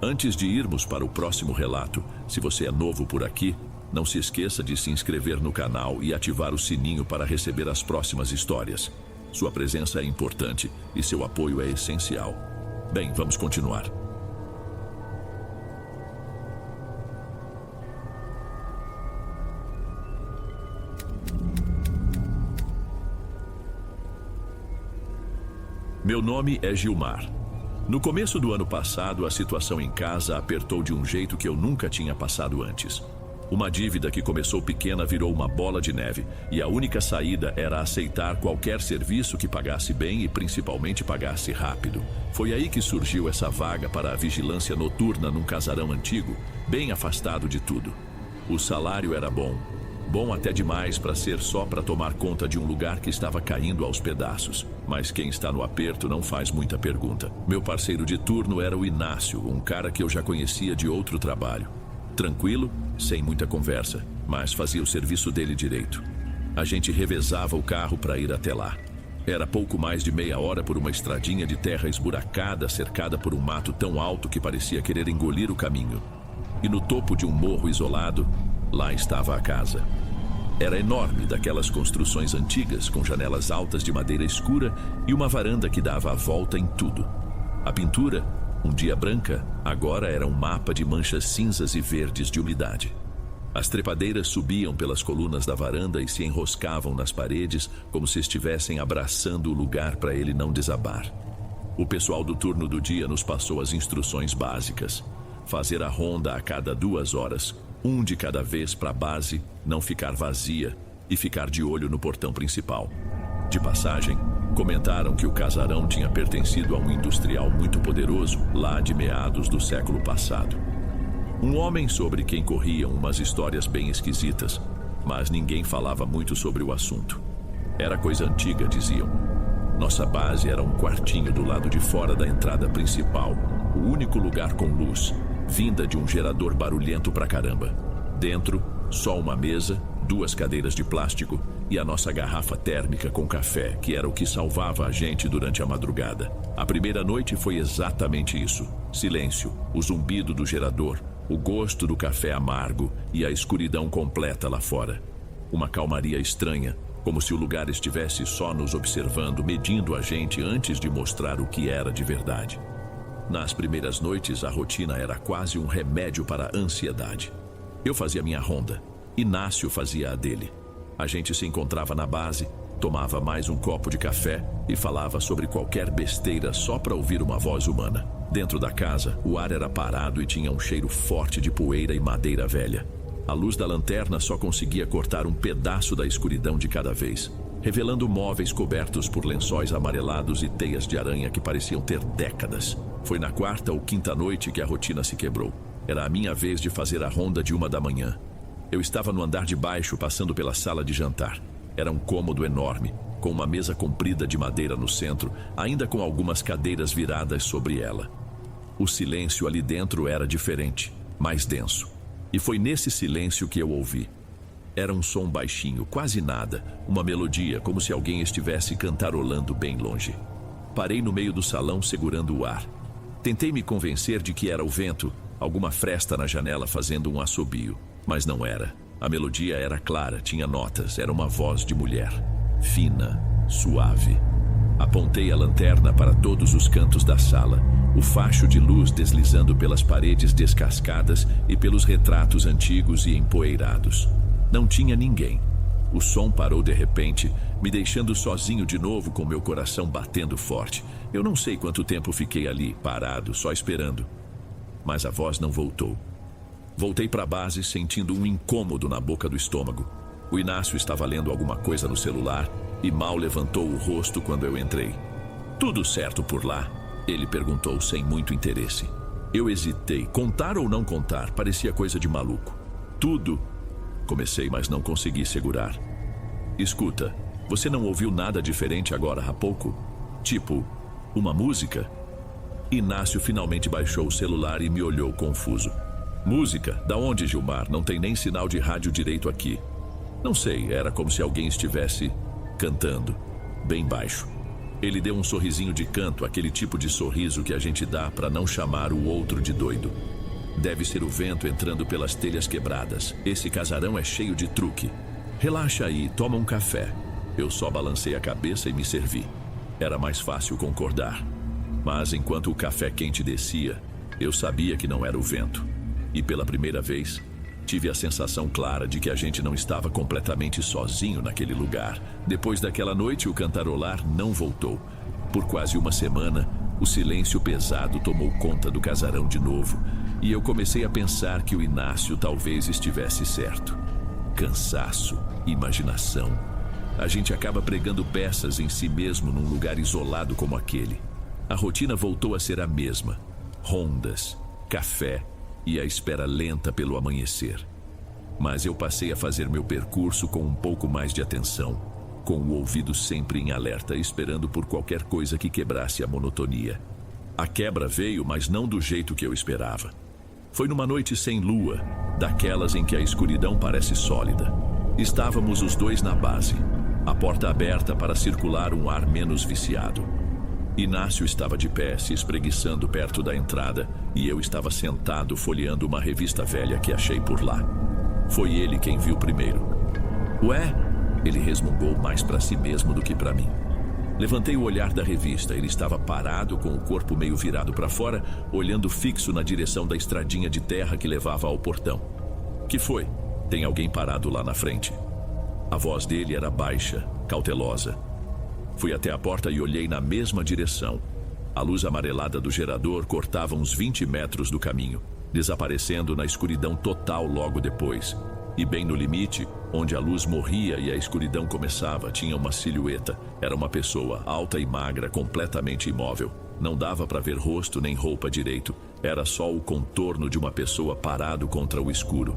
Antes de irmos para o próximo relato, se você é novo por aqui, não se esqueça de se inscrever no canal e ativar o sininho para receber as próximas histórias. Sua presença é importante e seu apoio é essencial. Bem, vamos continuar. Meu nome é Gilmar. No começo do ano passado, a situação em casa apertou de um jeito que eu nunca tinha passado antes. Uma dívida que começou pequena virou uma bola de neve, e a única saída era aceitar qualquer serviço que pagasse bem e principalmente pagasse rápido. Foi aí que surgiu essa vaga para a vigilância noturna num casarão antigo, bem afastado de tudo. O salário era bom até demais para ser só para tomar conta de um lugar que estava caindo aos pedaços. Mas quem está no aperto não faz muita pergunta. Meu parceiro de turno era o Inácio, um cara que eu já conhecia de outro trabalho. Tranquilo, sem muita conversa, mas fazia o serviço dele direito. A gente revezava o carro para ir até lá. Era pouco mais de meia hora por uma estradinha de terra esburacada, cercada por um mato tão alto que parecia querer engolir o caminho. E no topo de um morro isolado, lá estava a casa. Era enorme, daquelas construções antigas, com janelas altas de madeira escura e uma varanda que dava a volta em tudo. A pintura, um dia branca, agora era um mapa de manchas cinzas e verdes de umidade. As trepadeiras subiam pelas colunas da varanda e se enroscavam nas paredes como se estivessem abraçando o lugar para ele não desabar. O pessoal do turno do dia nos passou as instruções básicas. Fazer a ronda a cada 2 horas, um de cada vez para a base, não ficar vazia e ficar de olho no portão principal. De passagem, comentaram que o casarão tinha pertencido a um industrial muito poderoso lá de meados do século passado. Um homem sobre quem corriam umas histórias bem esquisitas, mas ninguém falava muito sobre o assunto. Era coisa antiga, diziam. Nossa base era um quartinho do lado de fora da entrada principal, o único lugar com luz, vinda de um gerador barulhento pra caramba. Dentro, só uma mesa, 2 cadeiras de plástico e a nossa garrafa térmica com café, que era o que salvava a gente durante a madrugada. A primeira noite foi exatamente isso. Silêncio, o zumbido do gerador, o gosto do café amargo e a escuridão completa lá fora. Uma calmaria estranha, como se o lugar estivesse só nos observando, medindo a gente antes de mostrar o que era de verdade. Nas primeiras noites, a rotina era quase um remédio para a ansiedade. Eu fazia minha ronda, Inácio fazia a dele. A gente se encontrava na base, tomava mais um copo de café e falava sobre qualquer besteira só para ouvir uma voz humana. Dentro da casa, o ar era parado e tinha um cheiro forte de poeira e madeira velha. A luz da lanterna só conseguia cortar um pedaço da escuridão de cada vez, revelando móveis cobertos por lençóis amarelados e teias de aranha que pareciam ter décadas. Foi na 4ª ou 5ª noite que a rotina se quebrou. Era a minha vez de fazer a ronda de 1 da manhã. Eu estava no andar de baixo, passando pela sala de jantar. Era um cômodo enorme, com uma mesa comprida de madeira no centro, ainda com algumas cadeiras viradas sobre ela. O silêncio ali dentro era diferente, mais denso. E foi nesse silêncio que eu ouvi. Era um som baixinho, quase nada, uma melodia, como se alguém estivesse cantarolando bem longe. Parei no meio do salão segurando o ar. Tentei me convencer de que era o vento, alguma fresta na janela fazendo um assobio, mas não era. A melodia era clara, tinha notas, era uma voz de mulher, fina, suave. Apontei a lanterna para todos os cantos da sala, o facho de luz deslizando pelas paredes descascadas e pelos retratos antigos e empoeirados. Não tinha ninguém. O som parou de repente, me deixando sozinho de novo com meu coração batendo forte. Eu não sei quanto tempo fiquei ali, parado, só esperando. Mas a voz não voltou. Voltei para a base sentindo um incômodo na boca do estômago. O Inácio estava lendo alguma coisa no celular e mal levantou o rosto quando eu entrei. "Tudo certo por lá?" ele perguntou sem muito interesse. Eu hesitei. Contar ou não contar? Parecia coisa de maluco. "Tudo." Comecei, mas não consegui segurar. "Escuta, você não ouviu nada diferente agora há pouco? Tipo, uma música?" Inácio finalmente baixou o celular e me olhou confuso. "Música? Da onde, Gilmar? Não tem nem sinal de rádio direito aqui." "Não sei, era como se alguém estivesse cantando, bem baixo." Ele deu um sorrisinho de canto, aquele tipo de sorriso que a gente dá para não chamar o outro de doido. Deve ser o vento entrando pelas telhas quebradas. Esse casarão é cheio de truque. Relaxa aí, toma um café. Eu só balancei a cabeça e me servi. Era mais fácil concordar. Mas enquanto o café quente descia, eu sabia que não era o vento. E pela primeira vez, tive a sensação clara de que a gente não estava completamente sozinho naquele lugar. Depois daquela noite, o cantarolar não voltou. Por quase uma semana, o silêncio pesado tomou conta do casarão de novo. E eu comecei a pensar que o Inácio talvez estivesse certo. Cansaço, imaginação. A gente acaba pregando peças em si mesmo num lugar isolado como aquele. A rotina voltou a ser a mesma. Rondas, café e a espera lenta pelo amanhecer. Mas eu passei a fazer meu percurso com um pouco mais de atenção, com o ouvido sempre em alerta, esperando por qualquer coisa que quebrasse a monotonia. A quebra veio, mas não do jeito que eu esperava. Foi numa noite sem lua, daquelas em que a escuridão parece sólida. Estávamos os dois na base, a porta aberta para circular um ar menos viciado. Inácio estava de pé, se espreguiçando perto da entrada, e eu estava sentado folheando uma revista velha que achei por lá. Foi ele quem viu primeiro. Ué? Ele resmungou mais para si mesmo do que para mim. Levantei o olhar da revista. Ele estava parado, com o corpo meio virado para fora, olhando fixo na direção da estradinha de terra que levava ao portão. Que foi? Tem alguém parado lá na frente. A voz dele era baixa, cautelosa. Fui até a porta e olhei na mesma direção. A luz amarelada do gerador cortava uns 20 metros do caminho, desaparecendo na escuridão total logo depois. E bem no limite, onde a luz morria e a escuridão começava, tinha uma silhueta. Era uma pessoa alta e magra, completamente imóvel. Não dava para ver rosto nem roupa direito. Era só o contorno de uma pessoa parado contra o escuro.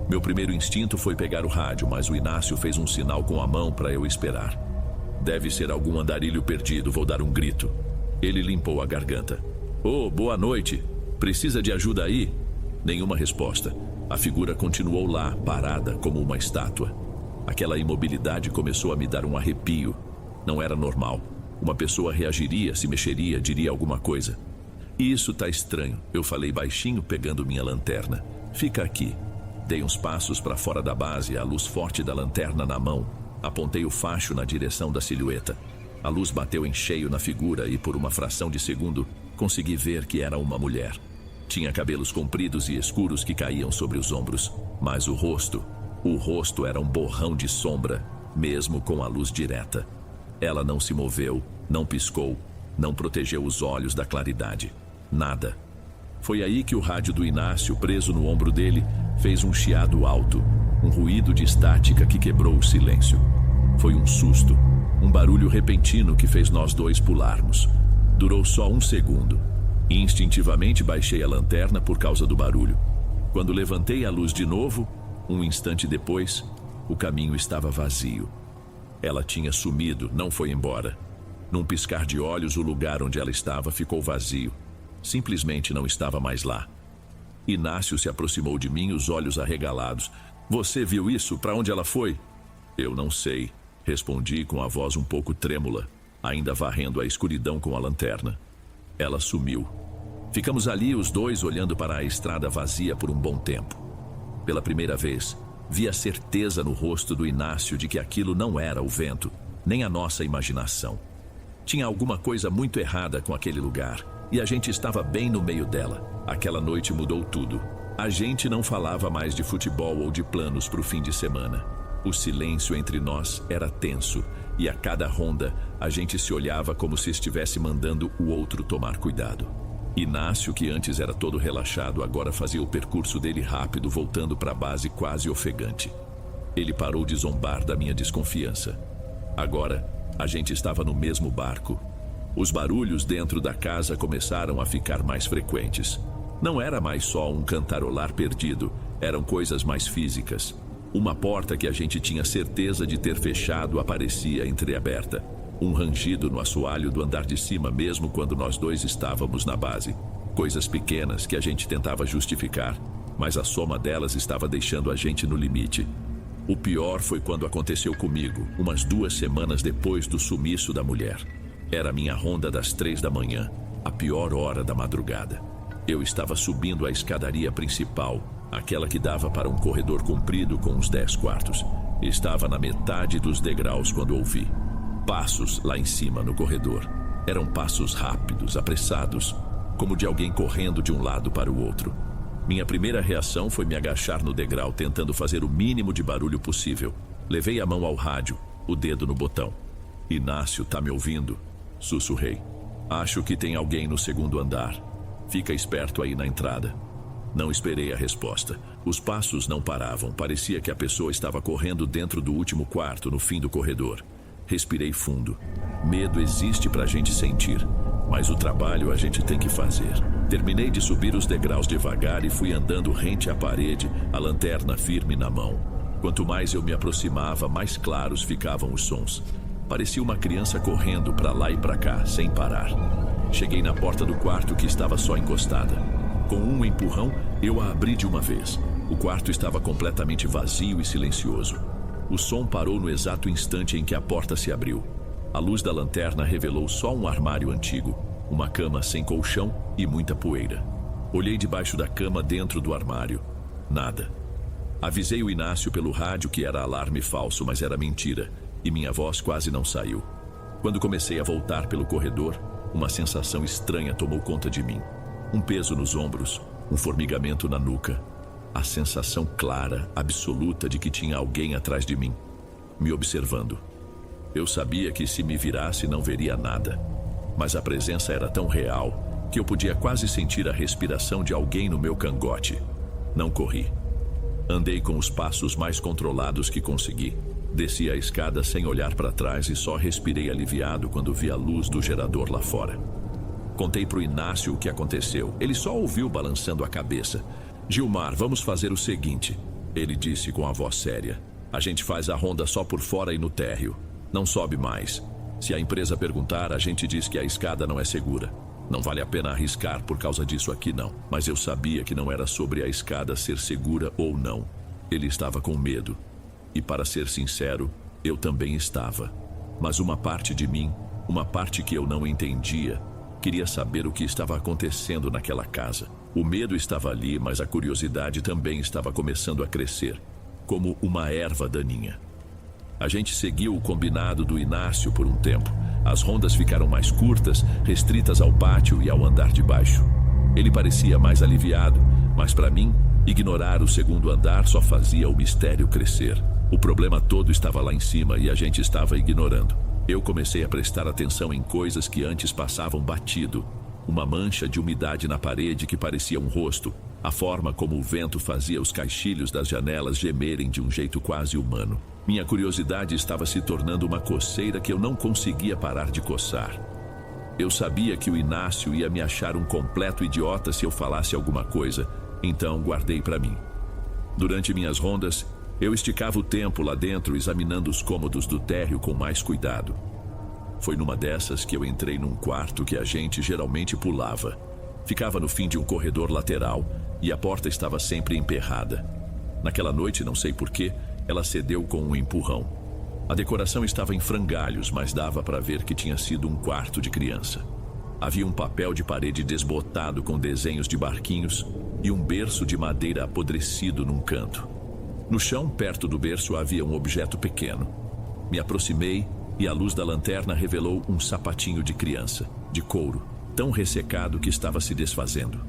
Meu primeiro instinto foi pegar o rádio, mas o Inácio fez um sinal com a mão para eu esperar. Deve ser algum andarilho perdido, vou dar um grito. Ele limpou a garganta. Oh, boa noite. Precisa de ajuda aí? Nenhuma resposta. A figura continuou lá, parada, como uma estátua. Aquela imobilidade começou a me dar um arrepio. Não era normal. Uma pessoa reagiria, se mexeria, diria alguma coisa. Isso tá estranho, eu falei baixinho, pegando minha lanterna. Fica aqui. Dei uns passos para fora da base, a luz forte da lanterna na mão. Apontei o facho na direção da silhueta. A luz bateu em cheio na figura e, por uma fração de segundo, consegui ver que era uma mulher. Tinha cabelos compridos e escuros que caíam sobre os ombros, mas o rosto era um borrão de sombra, mesmo com a luz direta. Ela não se moveu, não piscou, não protegeu os olhos da claridade. Nada. Foi aí que o rádio do Inácio, preso no ombro dele, fez um chiado alto, um ruído de estática que quebrou o silêncio. Foi um susto, um barulho repentino que fez nós dois pularmos. Durou só um segundo. Instintivamente baixei a lanterna por causa do barulho. Quando levantei a luz de novo, um instante depois, o caminho estava vazio. Ela tinha sumido, não foi embora. Num piscar de olhos, o lugar onde ela estava ficou vazio. Simplesmente não estava mais lá. Inácio se aproximou de mim, os olhos arregalados. Você viu isso? Para onde ela foi? Eu não sei, respondi com a voz um pouco trêmula, ainda varrendo a escuridão com a lanterna. Ela sumiu. Ficamos ali os dois olhando para a estrada vazia por um bom tempo. Pela primeira vez, vi a certeza no rosto do Inácio de que aquilo não era o vento, nem a nossa imaginação. Tinha alguma coisa muito errada com aquele lugar, e a gente estava bem no meio dela. Aquela noite mudou tudo. A gente não falava mais de futebol ou de planos para o fim de semana. O silêncio entre nós era tenso, e a cada ronda a gente se olhava como se estivesse mandando o outro tomar cuidado. Inácio, que antes era todo relaxado, agora fazia o percurso dele rápido, voltando para a base quase ofegante. Ele parou de zombar da minha desconfiança. Agora, a gente estava no mesmo barco. Os barulhos dentro da casa começaram a ficar mais frequentes. Não era mais só um cantarolar perdido, eram coisas mais físicas. Uma porta que a gente tinha certeza de ter fechado aparecia entreaberta. Um rangido no assoalho do andar de cima, mesmo quando nós dois estávamos na base. Coisas pequenas que a gente tentava justificar, mas a soma delas estava deixando a gente no limite. O pior foi quando aconteceu comigo, umas 2 semanas depois do sumiço da mulher. Era minha ronda das 3 da manhã, a pior hora da madrugada. Eu estava subindo a escadaria principal, aquela que dava para um corredor comprido com uns 10 quartos. Estava na metade dos degraus quando ouvi passos lá em cima no corredor. Eram passos rápidos, apressados, como de alguém correndo de um lado para o outro. Minha primeira reação foi me agachar no degrau, tentando fazer o mínimo de barulho possível. Levei a mão ao rádio, o dedo no botão. "Inácio, tá me ouvindo?" Sussurrei. "Acho que tem alguém no segundo andar. Fica esperto aí na entrada." Não esperei a resposta. Os passos não paravam. Parecia que a pessoa estava correndo dentro do último quarto, no fim do corredor. Respirei fundo. Medo existe pra gente sentir, mas o trabalho a gente tem que fazer. Terminei de subir os degraus devagar e fui andando rente à parede, a lanterna firme na mão. Quanto mais eu me aproximava, mais claros ficavam os sons. Parecia uma criança correndo pra lá e pra cá, sem parar. Cheguei na porta do quarto, que estava só encostada. Com um empurrão, eu a abri de uma vez. O quarto estava completamente vazio e silencioso. O som parou no exato instante em que a porta se abriu. A luz da lanterna revelou só um armário antigo, uma cama sem colchão e muita poeira. Olhei debaixo da cama, dentro do armário. Nada. Avisei o Inácio pelo rádio que era alarme falso, mas era mentira, e minha voz quase não saiu. Quando comecei a voltar pelo corredor, uma sensação estranha tomou conta de mim. Um peso nos ombros, um formigamento na nuca. A sensação clara, absoluta de que tinha alguém atrás de mim, me observando. Eu sabia que se me virasse não veria nada, mas a presença era tão real que eu podia quase sentir a respiração de alguém no meu cangote. Não corri. Andei com os passos mais controlados que consegui. Desci a escada sem olhar para trás e só respirei aliviado quando vi a luz do gerador lá fora. Contei pro Inácio o que aconteceu. Ele só ouviu balançando a cabeça. "Gilmar, vamos fazer o seguinte", ele disse com a voz séria. "A gente faz a ronda só por fora e no térreo. Não sobe mais. Se a empresa perguntar, a gente diz que a escada não é segura. Não vale a pena arriscar por causa disso aqui, não." Mas eu sabia que não era sobre a escada ser segura ou não. Ele estava com medo. E para ser sincero, eu também estava. Mas uma parte de mim, uma parte que eu não entendia, queria saber o que estava acontecendo naquela casa. O medo estava ali, mas a curiosidade também estava começando a crescer, como uma erva daninha. A gente seguiu o combinado do Inácio por um tempo. As rondas ficaram mais curtas, restritas ao pátio e ao andar de baixo. Ele parecia mais aliviado, mas para mim, ignorar o segundo andar só fazia o mistério crescer. O problema todo estava lá em cima e a gente estava ignorando. Eu comecei a prestar atenção em coisas que antes passavam batido. Uma mancha de umidade na parede que parecia um rosto. A forma como o vento fazia os caixilhos das janelas gemerem de um jeito quase humano. Minha curiosidade estava se tornando uma coceira que eu não conseguia parar de coçar. Eu sabia que o Inácio ia me achar um completo idiota se eu falasse alguma coisa, então guardei para mim. Durante minhas rondas, eu esticava o tempo lá dentro, examinando os cômodos do térreo com mais cuidado. Foi numa dessas que eu entrei num quarto que a gente geralmente pulava. Ficava no fim de um corredor lateral e a porta estava sempre emperrada. Naquela noite, não sei porquê, ela cedeu com um empurrão. A decoração estava em frangalhos, mas dava para ver que tinha sido um quarto de criança. Havia um papel de parede desbotado com desenhos de barquinhos e um berço de madeira apodrecido num canto. No chão, perto do berço, havia um objeto pequeno. Me aproximei e a luz da lanterna revelou um sapatinho de criança, de couro, tão ressecado que estava se desfazendo.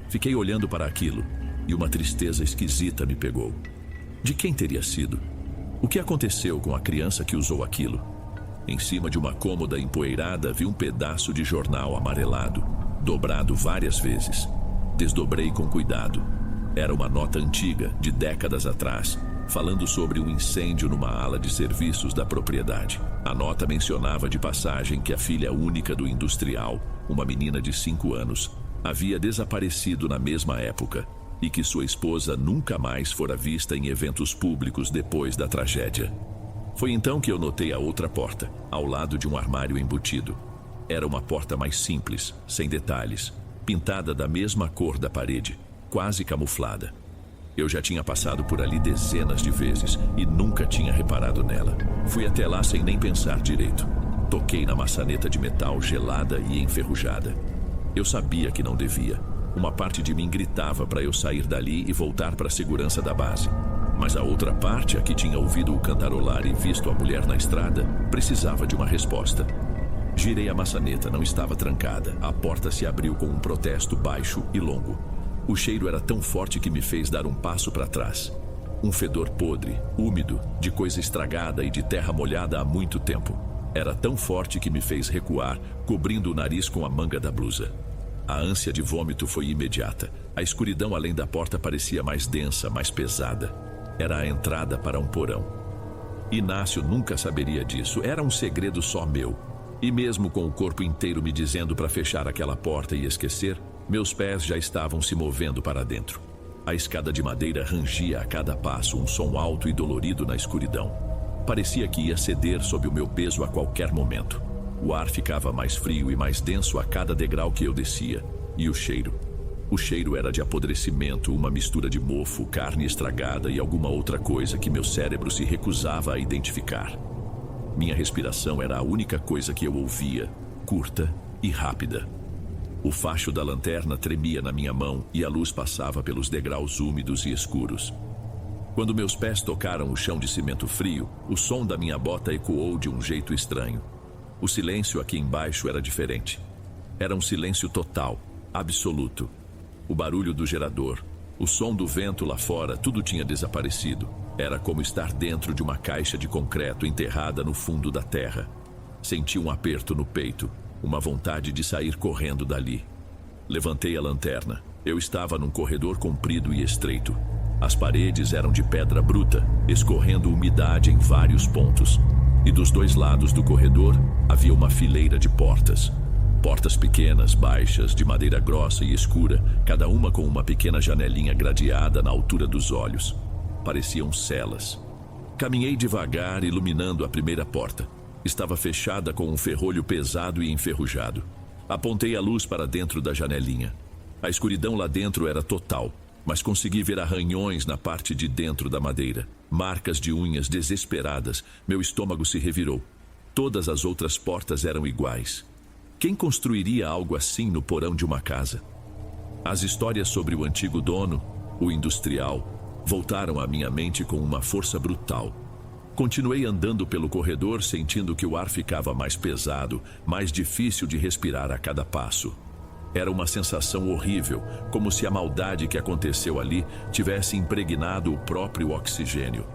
Fiquei olhando para aquilo e uma tristeza esquisita me pegou. De quem teria sido? O que aconteceu com a criança que usou aquilo? Em cima de uma cômoda empoeirada vi um pedaço de jornal amarelado, dobrado várias vezes. Desdobrei com cuidado. Era uma nota antiga, de décadas atrás, falando sobre um incêndio numa ala de serviços da propriedade. A nota mencionava de passagem que a filha única do industrial, uma menina de 5 anos, havia desaparecido na mesma época e que sua esposa nunca mais fora vista em eventos públicos depois da tragédia. Foi então que eu notei a outra porta, ao lado de um armário embutido. Era uma porta mais simples, sem detalhes, pintada da mesma cor da parede, quase camuflada. Eu já tinha passado por ali dezenas de vezes e nunca tinha reparado nela. Fui até lá sem nem pensar direito. Toquei na maçaneta de metal gelada e enferrujada. Eu sabia que não devia. Uma parte de mim gritava para eu sair dali e voltar para a segurança da base. Mas a outra parte, a que tinha ouvido o cantarolar e visto a mulher na estrada, precisava de uma resposta. Girei a maçaneta, não estava trancada. A porta se abriu com um protesto baixo e longo. O cheiro era tão forte que me fez dar um passo para trás. Um fedor podre, úmido, de coisa estragada e de terra molhada há muito tempo. Era tão forte que me fez recuar, cobrindo o nariz com a manga da blusa. A ânsia de vômito foi imediata. A escuridão além da porta parecia mais densa, mais pesada. Era a entrada para um porão. Inácio nunca saberia disso. Era um segredo só meu. E mesmo com o corpo inteiro me dizendo para fechar aquela porta e esquecer, meus pés já estavam se movendo para dentro. A escada de madeira rangia a cada passo, um som alto e dolorido na escuridão. Parecia que ia ceder sob o meu peso a qualquer momento. O ar ficava mais frio e mais denso a cada degrau que eu descia. E o cheiro? O cheiro era de apodrecimento, uma mistura de mofo, carne estragada e alguma outra coisa que meu cérebro se recusava a identificar. Minha respiração era a única coisa que eu ouvia, curta e rápida. O facho da lanterna tremia na minha mão e a luz passava pelos degraus úmidos e escuros. Quando meus pés tocaram o chão de cimento frio, o som da minha bota ecoou de um jeito estranho. O silêncio aqui embaixo era diferente. Era um silêncio total, absoluto. O barulho do gerador, o som do vento lá fora, tudo tinha desaparecido. Era como estar dentro de uma caixa de concreto enterrada no fundo da terra. Senti um aperto no peito, uma vontade de sair correndo dali. Levantei a lanterna. Eu estava num corredor comprido e estreito. As paredes eram de pedra bruta, escorrendo umidade em vários pontos. E dos dois lados do corredor havia uma fileira de portas. Portas pequenas, baixas, de madeira grossa e escura, cada uma com uma pequena janelinha gradeada na altura dos olhos. Pareciam celas. Caminhei devagar, iluminando a primeira porta. Estava fechada com um ferrolho pesado e enferrujado. Apontei a luz para dentro da janelinha. A escuridão lá dentro era total, mas consegui ver arranhões na parte de dentro da madeira. Marcas de unhas desesperadas. Meu estômago se revirou. Todas as outras portas eram iguais. Quem construiria algo assim no porão de uma casa? As histórias sobre o antigo dono, o industrial, voltaram à minha mente com uma força brutal. Continuei andando pelo corredor, sentindo que o ar ficava mais pesado, mais difícil de respirar a cada passo. Era uma sensação horrível, como se a maldade que aconteceu ali tivesse impregnado o próprio oxigênio.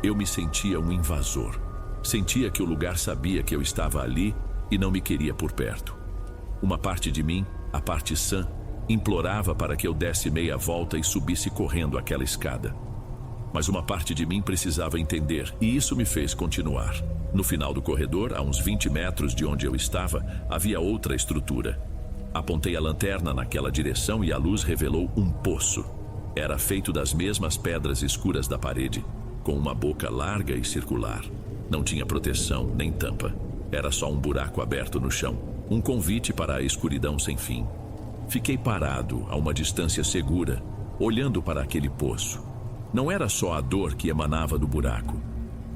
Eu me sentia um invasor. Sentia que o lugar sabia que eu estava ali e não me queria por perto. Uma parte de mim, a parte sã, implorava para que eu desse meia volta e subisse correndo aquela escada. Mas uma parte de mim precisava entender, e isso me fez continuar. No final do corredor, a uns 20 metros de onde eu estava, havia outra estrutura. Apontei a lanterna naquela direção e a luz revelou um poço. Era feito das mesmas pedras escuras da parede, com uma boca larga e circular. Não tinha proteção nem tampa. Era só um buraco aberto no chão, um convite para a escuridão sem fim. Fiquei parado, a uma distância segura, olhando para aquele poço. Não era só a dor que emanava do buraco.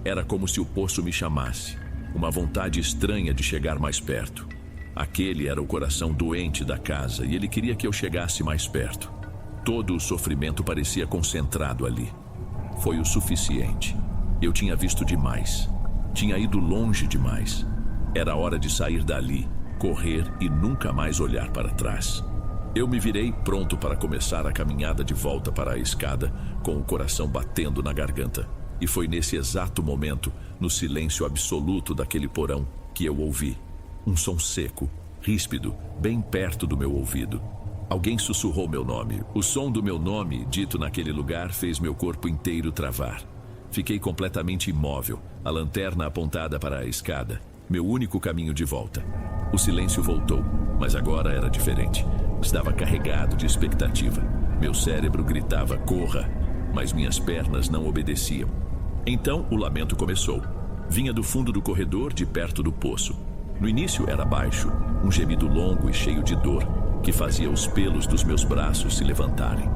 Era como se o poço me chamasse, uma vontade estranha de chegar mais perto. Aquele era o coração doente da casa e ele queria que eu chegasse mais perto. Todo o sofrimento parecia concentrado ali. Foi o suficiente. Eu tinha visto demais. Tinha ido longe demais. Era hora de sair dali, correr e nunca mais olhar para trás. Eu me virei pronto para começar a caminhada de volta para a escada, com o coração batendo na garganta. E foi nesse exato momento, no silêncio absoluto daquele porão, que eu ouvi um som seco, ríspido, bem perto do meu ouvido. Alguém sussurrou meu nome. O som do meu nome, dito naquele lugar, fez meu corpo inteiro travar. Fiquei completamente imóvel, a lanterna apontada para a escada, meu único caminho de volta. O silêncio voltou, mas agora era diferente. Estava carregado de expectativa. Meu cérebro gritava, corra, mas minhas pernas não obedeciam. Então o lamento começou. Vinha do fundo do corredor, de perto do poço. No início era baixo, um gemido longo e cheio de dor, que fazia os pelos dos meus braços se levantarem.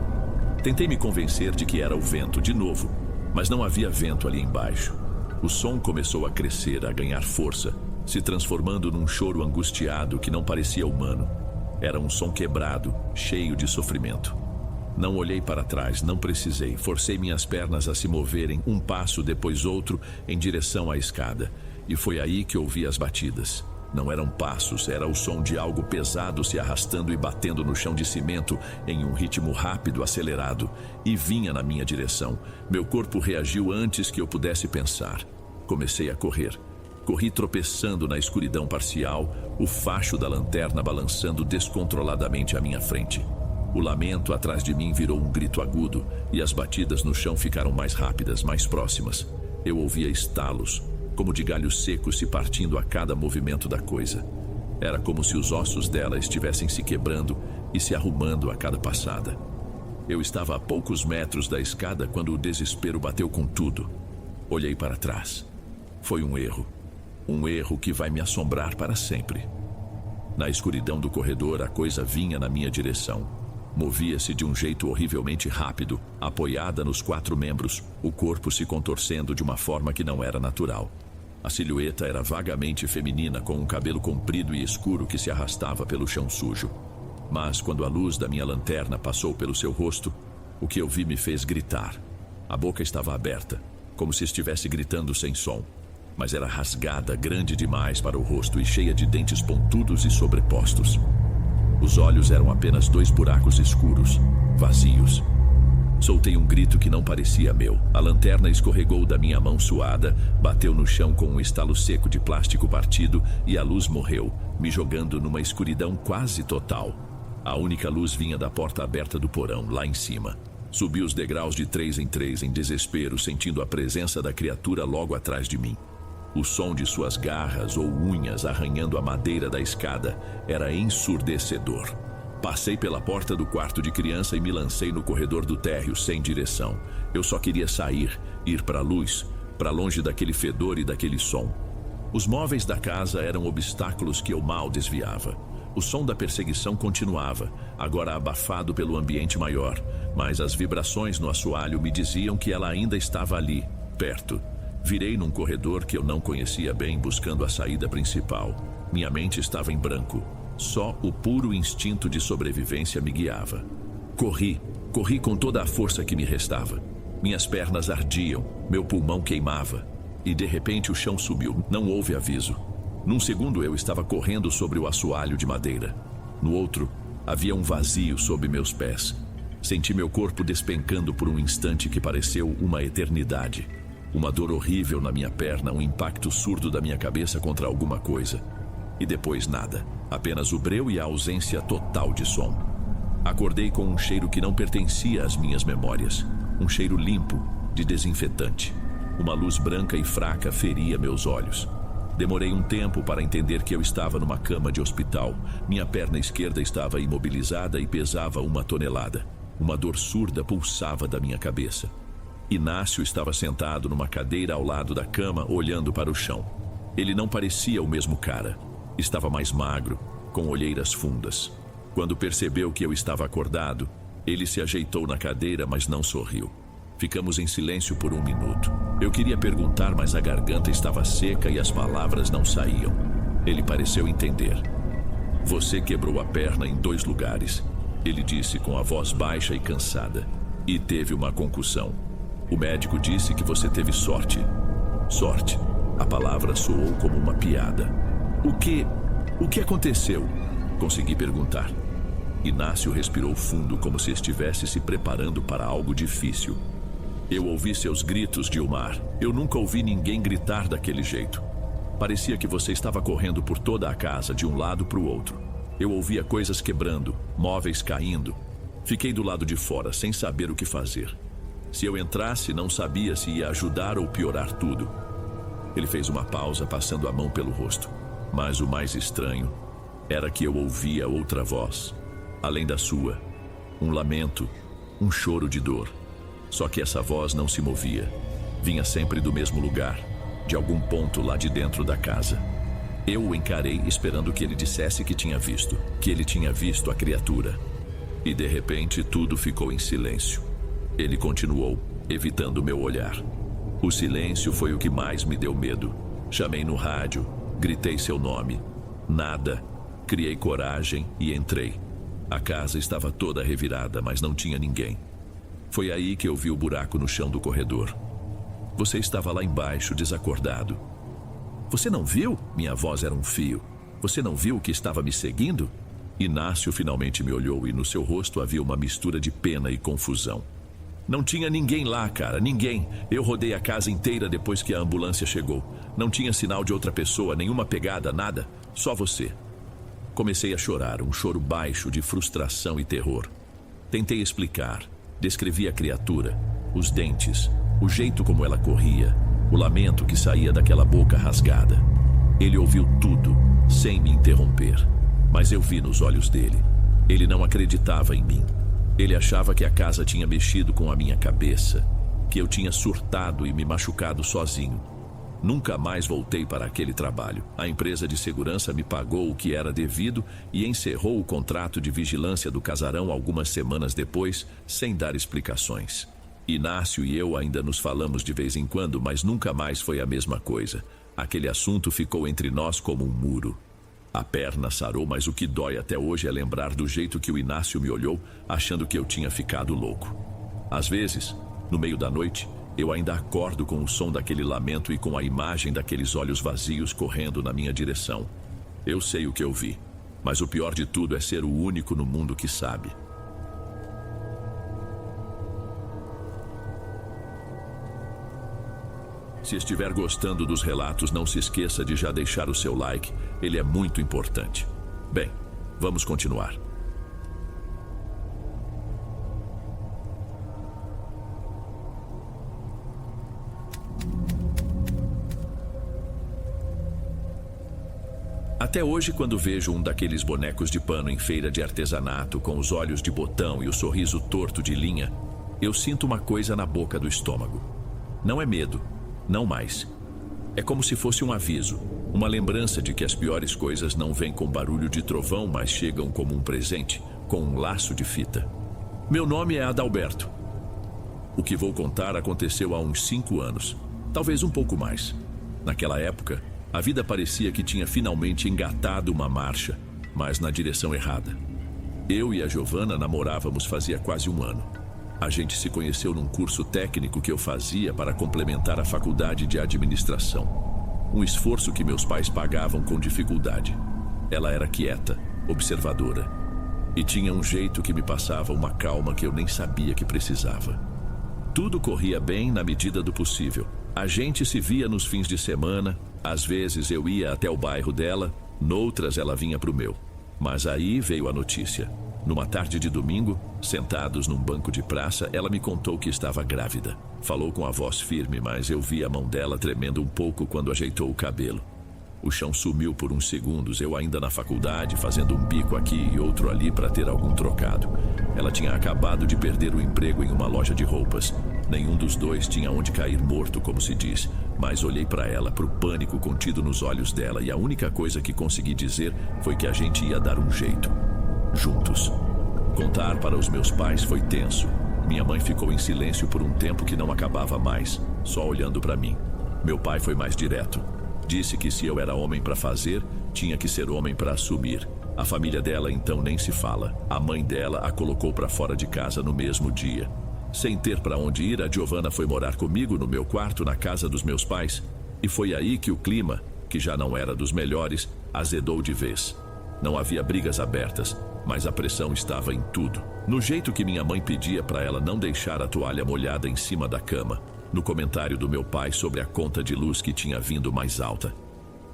Tentei me convencer de que era o vento de novo, mas não havia vento ali embaixo. O som começou a crescer, a ganhar força. se transformando num choro angustiado que não parecia humano. Era um som quebrado, cheio de sofrimento. Não olhei para trás, não precisei. Forcei minhas pernas a se moverem, um passo depois outro, em direção à escada. E foi aí que ouvi as batidas. Não eram passos, era o som de algo pesado se arrastando e batendo no chão de cimento em um ritmo rápido, acelerado. E vinha na minha direção. Meu corpo reagiu antes que eu pudesse pensar. Comecei a correr. Corri tropeçando na escuridão parcial, o facho da lanterna balançando descontroladamente à minha frente. O lamento atrás de mim virou um grito agudo e as batidas no chão ficaram mais rápidas, mais próximas. Eu ouvia estalos, como de galhos secos se partindo a cada movimento da coisa. Era como se os ossos dela estivessem se quebrando e se arrumando a cada passada. Eu estava a poucos metros da escada quando o desespero bateu com tudo. Olhei para trás. Foi um erro. Um erro que vai me assombrar para sempre. Na escuridão do corredor, a coisa vinha na minha direção. Movia-se de um jeito horrivelmente rápido, apoiada nos 4 membros, o corpo se contorcendo de uma forma que não era natural. A silhueta era vagamente feminina, com um cabelo comprido e escuro que se arrastava pelo chão sujo. Mas quando a luz da minha lanterna passou pelo seu rosto, o que eu vi me fez gritar. A boca estava aberta, como se estivesse gritando sem som, mas era rasgada, grande demais para o rosto e cheia de dentes pontudos e sobrepostos. Os olhos eram apenas 2 buracos escuros, vazios. Soltei um grito que não parecia meu. A lanterna escorregou da minha mão suada, bateu no chão com um estalo seco de plástico partido e a luz morreu, me jogando numa escuridão quase total. A única luz vinha da porta aberta do porão, lá em cima. Subi os degraus de 3 em 3 em desespero, sentindo a presença da criatura logo atrás de mim. O som de suas garras ou unhas arranhando a madeira da escada era ensurdecedor. Passei pela porta do quarto de criança e me lancei no corredor do térreo sem direção. Eu só queria sair, ir para a luz, para longe daquele fedor e daquele som. Os móveis da casa eram obstáculos que eu mal desviava. O som da perseguição continuava, agora abafado pelo ambiente maior, mas as vibrações no assoalho me diziam que ela ainda estava ali, perto. Virei num corredor que eu não conhecia bem, buscando a saída principal. Minha mente estava em branco. Só o puro instinto de sobrevivência me guiava. Corri com toda a força que me restava. Minhas pernas ardiam, meu pulmão queimava. E de repente o chão subiu, não houve aviso. Num segundo eu estava correndo sobre o assoalho de madeira. No outro, havia um vazio sob meus pés. Senti meu corpo despencando por um instante que pareceu uma eternidade. Uma dor horrível na minha perna, um impacto surdo da minha cabeça contra alguma coisa. E depois nada, apenas o breu e a ausência total de som. Acordei com um cheiro que não pertencia às minhas memórias. Um cheiro limpo, de desinfetante. Uma luz branca e fraca feria meus olhos. Demorei um tempo para entender que eu estava numa cama de hospital. Minha perna esquerda estava imobilizada e pesava 1 tonelada. Uma dor surda pulsava da minha cabeça. Inácio estava sentado numa cadeira ao lado da cama, olhando para o chão. Ele não parecia o mesmo cara. Estava mais magro, com olheiras fundas. Quando percebeu que eu estava acordado, ele se ajeitou na cadeira, mas não sorriu. Ficamos em silêncio por 1 minuto. Eu queria perguntar, mas a garganta estava seca e as palavras não saíam. Ele pareceu entender. Você quebrou a perna em 2 lugares, ele disse com a voz baixa e cansada. E teve uma concussão. O médico disse que você teve sorte. Sorte. A palavra soou como uma piada. O que aconteceu? Consegui perguntar. Inácio respirou fundo, como se estivesse se preparando para algo difícil. Eu ouvi seus gritos, Dilmar. Eu nunca ouvi ninguém gritar daquele jeito. Parecia que você estava correndo por toda a casa, de um lado para o outro. Eu ouvia coisas quebrando, móveis caindo. Fiquei do lado de fora, sem saber o que fazer. Se eu entrasse, não sabia se ia ajudar ou piorar tudo. Ele fez uma pausa, passando a mão pelo rosto. Mas o mais estranho era que eu ouvia outra voz, além da sua. Um lamento, um choro de dor. Só que essa voz não se movia. Vinha sempre do mesmo lugar, de algum ponto lá de dentro da casa. Eu o encarei, esperando que ele dissesse que tinha visto a criatura. E de repente tudo ficou em silêncio. Ele continuou, evitando meu olhar. O silêncio foi o que mais me deu medo. Chamei no rádio, Gritei seu nome. Nada. Criei coragem e entrei. A casa estava toda revirada, mas não tinha ninguém. Foi aí que eu vi o buraco no chão do corredor. Você estava lá embaixo, desacordado. Você não viu? Minha voz era um fio. Você não viu que estava me seguindo? Inácio finalmente me olhou e no seu rosto havia uma mistura de pena e confusão. Não tinha ninguém lá, cara, ninguém. Eu rodei a casa inteira depois que a ambulância chegou. Não tinha sinal de outra pessoa, nenhuma pegada, nada. Só você. Comecei a chorar, um choro baixo de frustração e terror. Tentei explicar. Descrevi a criatura, os dentes, o jeito como ela corria, o lamento que saía daquela boca rasgada. Ele ouviu tudo, sem me interromper. Mas eu vi nos olhos dele. Ele não acreditava em mim. Ele achava que a casa tinha mexido com a minha cabeça, que eu tinha surtado e me machucado sozinho. Nunca mais voltei para aquele trabalho. A empresa de segurança me pagou o que era devido e encerrou o contrato de vigilância do casarão algumas semanas depois, sem dar explicações. Inácio e eu ainda nos falamos de vez em quando, mas nunca mais foi a mesma coisa. Aquele assunto ficou entre nós como um muro. A perna sarou, mas o que dói até hoje é lembrar do jeito que o Inácio me olhou, achando que eu tinha ficado louco. Às vezes, no meio da noite, eu ainda acordo com o som daquele lamento e com a imagem daqueles olhos vazios correndo na minha direção. Eu sei o que eu vi, mas o pior de tudo é ser o único no mundo que sabe. Se estiver gostando dos relatos, não se esqueça de já deixar o seu like, ele é muito importante. Bem, vamos continuar. Até hoje, quando vejo um daqueles bonecos de pano em feira de artesanato, com os olhos de botão e o sorriso torto de linha, eu sinto uma coisa na boca do estômago. Não é medo. Não mais. É como se fosse um aviso, uma lembrança de que as piores coisas não vêm com barulho de trovão, mas chegam como um presente, com um laço de fita. Meu nome é Adalberto. O que vou contar aconteceu há uns 5 anos, talvez um pouco mais. Naquela época, a vida parecia que tinha finalmente engatado uma marcha, mas na direção errada. Eu e a Giovana namorávamos fazia quase 1 ano. A gente se conheceu num curso técnico que eu fazia para complementar a faculdade de administração. Um esforço que meus pais pagavam com dificuldade. Ela era quieta, observadora. E tinha um jeito que me passava uma calma que eu nem sabia que precisava. Tudo corria bem na medida do possível. A gente se via nos fins de semana. Às vezes eu ia até o bairro dela, noutras ela vinha para o meu. Mas aí veio a notícia. Numa tarde de domingo, sentados num banco de praça, ela me contou que estava grávida. Falou com a voz firme, mas eu vi a mão dela tremendo um pouco quando ajeitou o cabelo. O chão sumiu por uns segundos, eu ainda na faculdade, fazendo um bico aqui e outro ali para ter algum trocado. Ela tinha acabado de perder o emprego em uma loja de roupas. Nenhum dos dois tinha onde cair morto, como se diz. Mas olhei para ela, para o pânico contido nos olhos dela, e a única coisa que consegui dizer foi que a gente ia dar um jeito. Juntos. Contar para os meus pais foi tenso. Minha mãe ficou em silêncio por um tempo que não acabava mais, só olhando para mim. Meu pai foi mais direto. Disse que se eu era homem para fazer, tinha que ser homem para assumir. A família dela então nem se fala. A mãe dela a colocou para fora de casa no mesmo dia. Sem ter para onde ir, a Giovana foi morar comigo no meu quarto na casa dos meus pais. E foi aí que o clima, que já não era dos melhores, azedou de vez. Não havia brigas abertas, mas a pressão estava em tudo. No jeito que minha mãe pedia para ela não deixar a toalha molhada em cima da cama. No comentário do meu pai sobre a conta de luz que tinha vindo mais alta.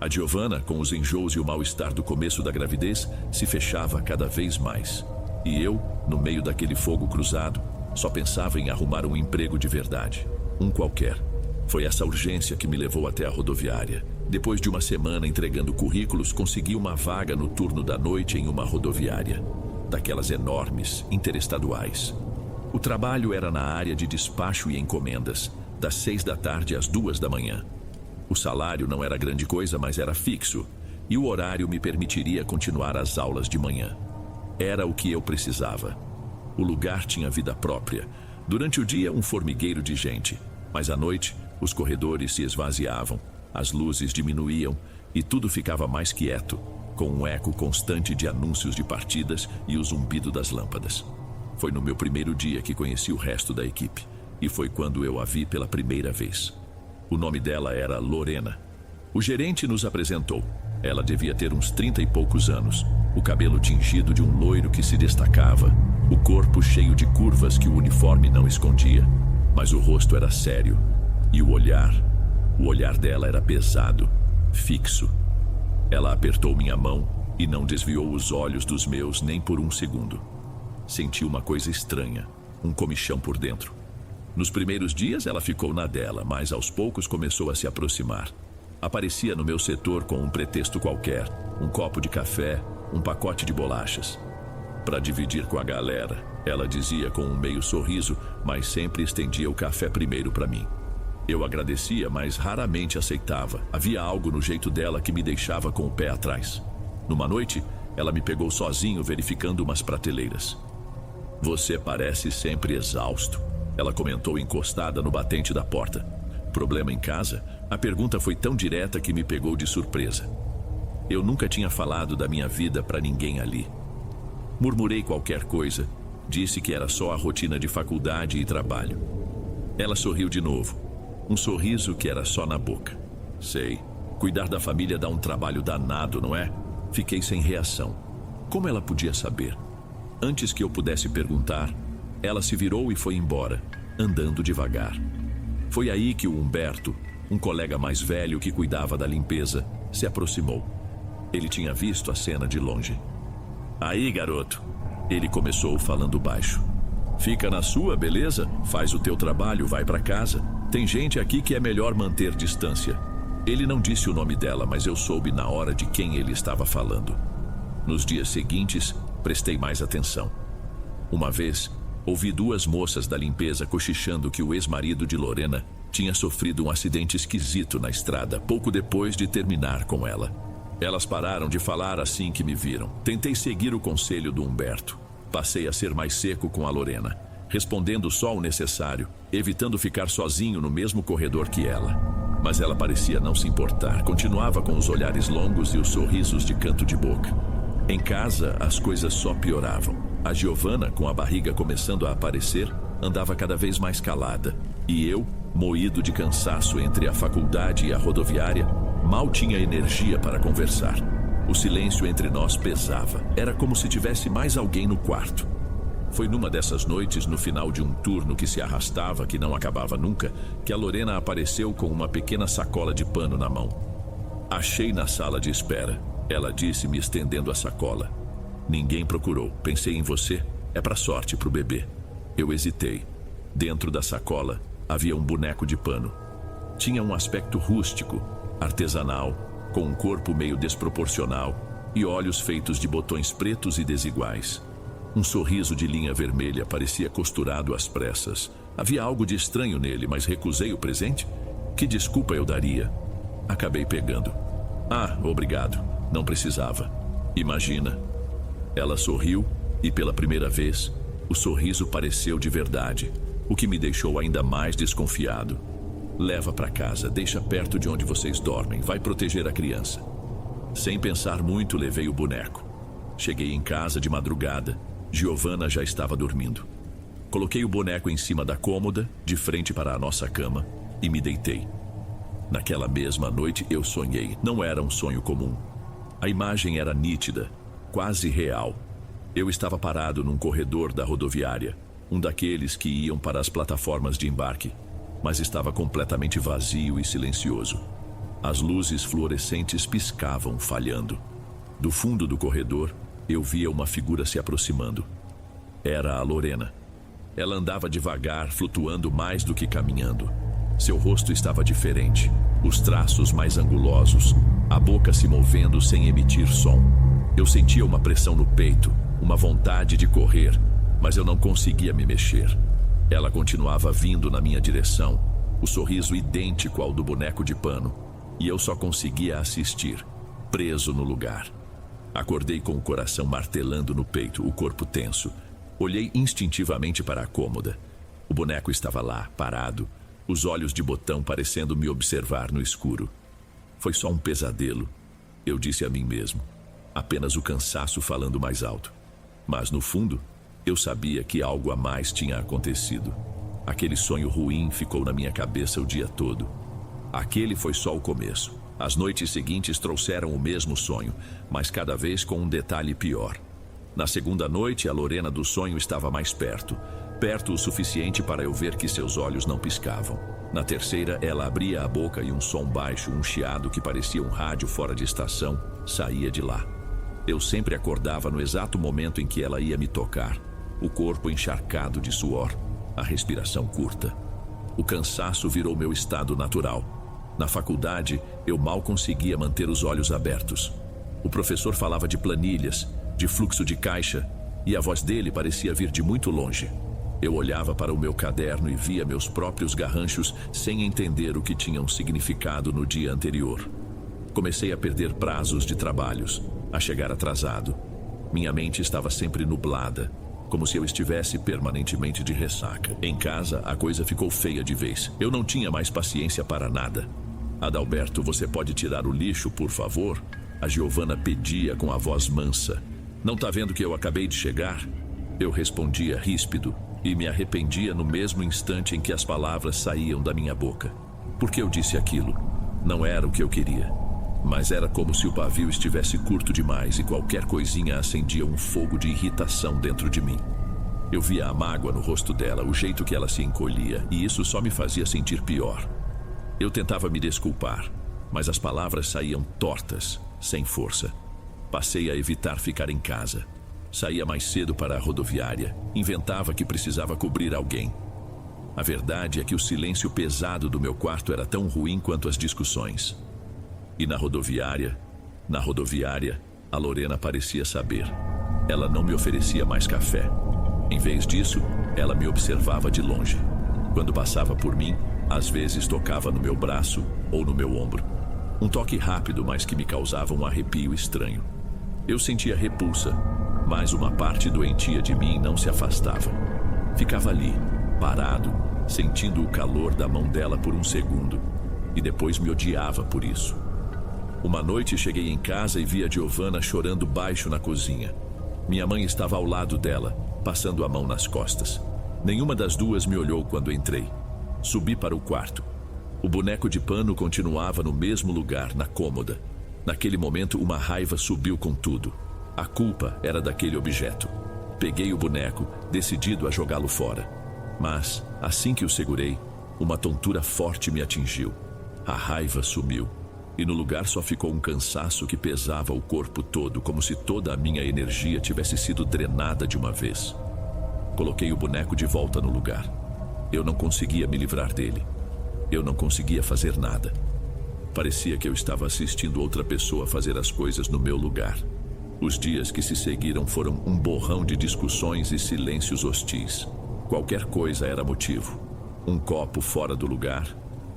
A Giovana, com os enjoos e o mal-estar do começo da gravidez, se fechava cada vez mais. E eu, no meio daquele fogo cruzado, só pensava em arrumar um emprego de verdade. Um qualquer. Foi essa urgência que me levou até a rodoviária. Depois de uma semana entregando currículos, consegui uma vaga no turno da noite em uma rodoviária. Daquelas enormes, interestaduais. O trabalho era na área de despacho e encomendas, das 6 da tarde às 2 da manhã. O salário não era grande coisa, mas era fixo, e o horário me permitiria continuar as aulas de manhã. Era o que eu precisava. O lugar tinha vida própria. Durante o dia, um formigueiro de gente, mas à noite, os corredores se esvaziavam, as luzes diminuíam e tudo ficava mais quieto, com um eco constante de anúncios de partidas e o zumbido das lâmpadas. Foi no meu primeiro dia que conheci o resto da equipe, e foi quando eu a vi pela primeira vez. O nome dela era Lorena. O gerente nos apresentou. Ela devia ter uns 30 e poucos anos, o cabelo tingido de um loiro que se destacava, o corpo cheio de curvas que o uniforme não escondia, mas o rosto era sério, e o olhar dela era pesado, fixo. Ela apertou minha mão e não desviou os olhos dos meus nem por um segundo. Senti uma coisa estranha, um comichão por dentro. Nos primeiros dias ela ficou na dela, mas aos poucos começou a se aproximar. Aparecia no meu setor com um pretexto qualquer, um copo de café, um pacote de bolachas. Para dividir com a galera, ela dizia com um meio sorriso, mas sempre estendia o café primeiro para mim. Eu agradecia, mas raramente aceitava. Havia algo no jeito dela que me deixava com o pé atrás. Numa noite, ela me pegou sozinho verificando umas prateleiras. "Você parece sempre exausto", ela comentou encostada no batente da porta. "Problema em casa?" A pergunta foi tão direta que me pegou de surpresa. Eu nunca tinha falado da minha vida para ninguém ali. Murmurei qualquer coisa, disse que era só a rotina de faculdade e trabalho. Ela sorriu de novo, um sorriso que era só na boca. Sei, cuidar da família dá um trabalho danado, não é? Fiquei sem reação. Como ela podia saber? Antes que eu pudesse perguntar, ela se virou e foi embora, andando devagar. Foi aí que o Humberto, um colega mais velho que cuidava da limpeza, se aproximou. Ele tinha visto a cena de longe. "Aí, garoto", ele começou falando baixo. "Fica na sua, beleza? Faz o teu trabalho, vai para casa. Tem gente aqui que é melhor manter distância." Ele não disse o nome dela, mas eu soube na hora de quem ele estava falando. Nos dias seguintes, prestei mais atenção. Uma vez, ouvi duas moças da limpeza cochichando que o ex-marido de Lorena tinha sofrido um acidente esquisito na estrada pouco depois de terminar com ela. Elas pararam de falar assim que me viram. Tentei seguir o conselho do Humberto. Passei a ser mais seco com a Lorena, respondendo só o necessário, evitando ficar sozinho no mesmo corredor que ela. Mas ela parecia não se importar, continuava com os olhares longos e os sorrisos de canto de boca. Em casa, as coisas só pioravam. A Giovana, com a barriga começando a aparecer, andava cada vez mais calada. E eu, moído de cansaço entre a faculdade e a rodoviária, mal tinha energia para conversar. O silêncio entre nós pesava. Era como se tivesse mais alguém no quarto. Foi numa dessas noites, no final de um turno que se arrastava, que não acabava nunca, que a Lorena apareceu com uma pequena sacola de pano na mão. "Achei na sala de espera", ela disse, me estendendo a sacola. "Ninguém procurou. Pensei em você. É pra sorte pro bebê." Eu hesitei. Dentro da sacola havia um boneco de pano. Tinha um aspecto rústico, artesanal, com um corpo meio desproporcional e olhos feitos de botões pretos e desiguais. Um sorriso de linha vermelha parecia costurado às pressas. Havia algo de estranho nele, mas recusei o presente. Que desculpa eu daria? Acabei pegando. "Ah, obrigado. Não precisava." "Imagina." Ela sorriu e, pela primeira vez, o sorriso pareceu de verdade, o que me deixou ainda mais desconfiado. "Leva para casa, deixa perto de onde vocês dormem, vai proteger a criança." Sem pensar muito, levei o boneco. Cheguei em casa de madrugada. Giovana já estava dormindo. Coloquei o boneco em cima da cômoda, de frente para a nossa cama, e me deitei. Naquela mesma noite eu sonhei. Não era um sonho comum. A imagem era nítida, quase real. Eu estava parado num corredor da rodoviária, um daqueles que iam para as plataformas de embarque, mas estava completamente vazio e silencioso. As luzes fluorescentes piscavam, falhando. Do fundo do corredor, eu via uma figura se aproximando. Era a Lorena. Ela andava devagar, flutuando mais do que caminhando. Seu rosto estava diferente, os traços mais angulosos, a boca se movendo sem emitir som. Eu sentia uma pressão no peito, uma vontade de correr, mas eu não conseguia me mexer. Ela continuava vindo na minha direção, o sorriso idêntico ao do boneco de pano, e eu só conseguia assistir, preso no lugar. Acordei com o coração martelando no peito, o corpo tenso. Olhei instintivamente para a cômoda. O boneco estava lá, parado, os olhos de botão parecendo me observar no escuro. Foi só um pesadelo, eu disse a mim mesmo. Apenas o cansaço falando mais alto. Mas no fundo, eu sabia que algo a mais tinha acontecido. Aquele sonho ruim ficou na minha cabeça o dia todo. Aquele foi só o começo. As noites seguintes trouxeram o mesmo sonho, mas cada vez com um detalhe pior. Na segunda noite, a Lorena do sonho estava mais perto. Perto o suficiente para eu ver que seus olhos não piscavam. Na terceira, ela abria a boca e um som baixo, um chiado que parecia um rádio fora de estação, saía de lá. Eu sempre acordava no exato momento em que ela ia me tocar. O corpo encharcado de suor, a respiração curta. O cansaço virou meu estado natural. Na faculdade, eu mal conseguia manter os olhos abertos. O professor falava de planilhas, de fluxo de caixa, e a voz dele parecia vir de muito longe. Eu olhava para o meu caderno e via meus próprios garranchos sem entender o que tinham significado no dia anterior. Comecei a perder prazos de trabalhos, a chegar atrasado. Minha mente estava sempre nublada, como se eu estivesse permanentemente de ressaca. Em casa, a coisa ficou feia de vez. Eu não tinha mais paciência para nada. Adalberto, você pode tirar o lixo, por favor? A Giovana pedia com a voz mansa. Não tá vendo que eu acabei de chegar? Eu respondia ríspido e me arrependia no mesmo instante em que as palavras saíam da minha boca. Por que eu disse aquilo? Não era o que eu queria. Mas era como se o pavio estivesse curto demais e qualquer coisinha acendia um fogo de irritação dentro de mim. Eu via a mágoa no rosto dela, o jeito que ela se encolhia, e isso só me fazia sentir pior. Eu tentava me desculpar, mas as palavras saíam tortas, sem força. Passei a evitar ficar em casa. Saía mais cedo para a rodoviária, inventava que precisava cobrir alguém. A verdade é que o silêncio pesado do meu quarto era tão ruim quanto as discussões. E na rodoviária, a Lorena parecia saber. Ela não me oferecia mais café. Em vez disso, ela me observava de longe. Quando passava por mim, às vezes tocava no meu braço ou no meu ombro. Um toque rápido, mas que me causava um arrepio estranho. Eu sentia repulsa, mas uma parte doentia de mim não se afastava. Ficava ali, parado, sentindo o calor da mão dela por um segundo, e depois me odiava por isso. Uma noite cheguei em casa e vi a Giovana chorando baixo na cozinha. Minha mãe estava ao lado dela, passando a mão nas costas. Nenhuma das duas me olhou quando entrei. Subi para o quarto. O boneco de pano continuava no mesmo lugar, na cômoda. Naquele momento, uma raiva subiu com tudo. A culpa era daquele objeto. Peguei o boneco, decidido a jogá-lo fora. Mas, assim que o segurei, uma tontura forte me atingiu. A raiva sumiu. E no lugar só ficou um cansaço que pesava o corpo todo, como se toda a minha energia tivesse sido drenada de uma vez. Coloquei o boneco de volta no lugar. Eu não conseguia me livrar dele. Eu não conseguia fazer nada. Parecia que eu estava assistindo outra pessoa fazer as coisas no meu lugar. Os dias que se seguiram foram um borrão de discussões e silêncios hostis. Qualquer coisa era motivo. Um copo fora do lugar,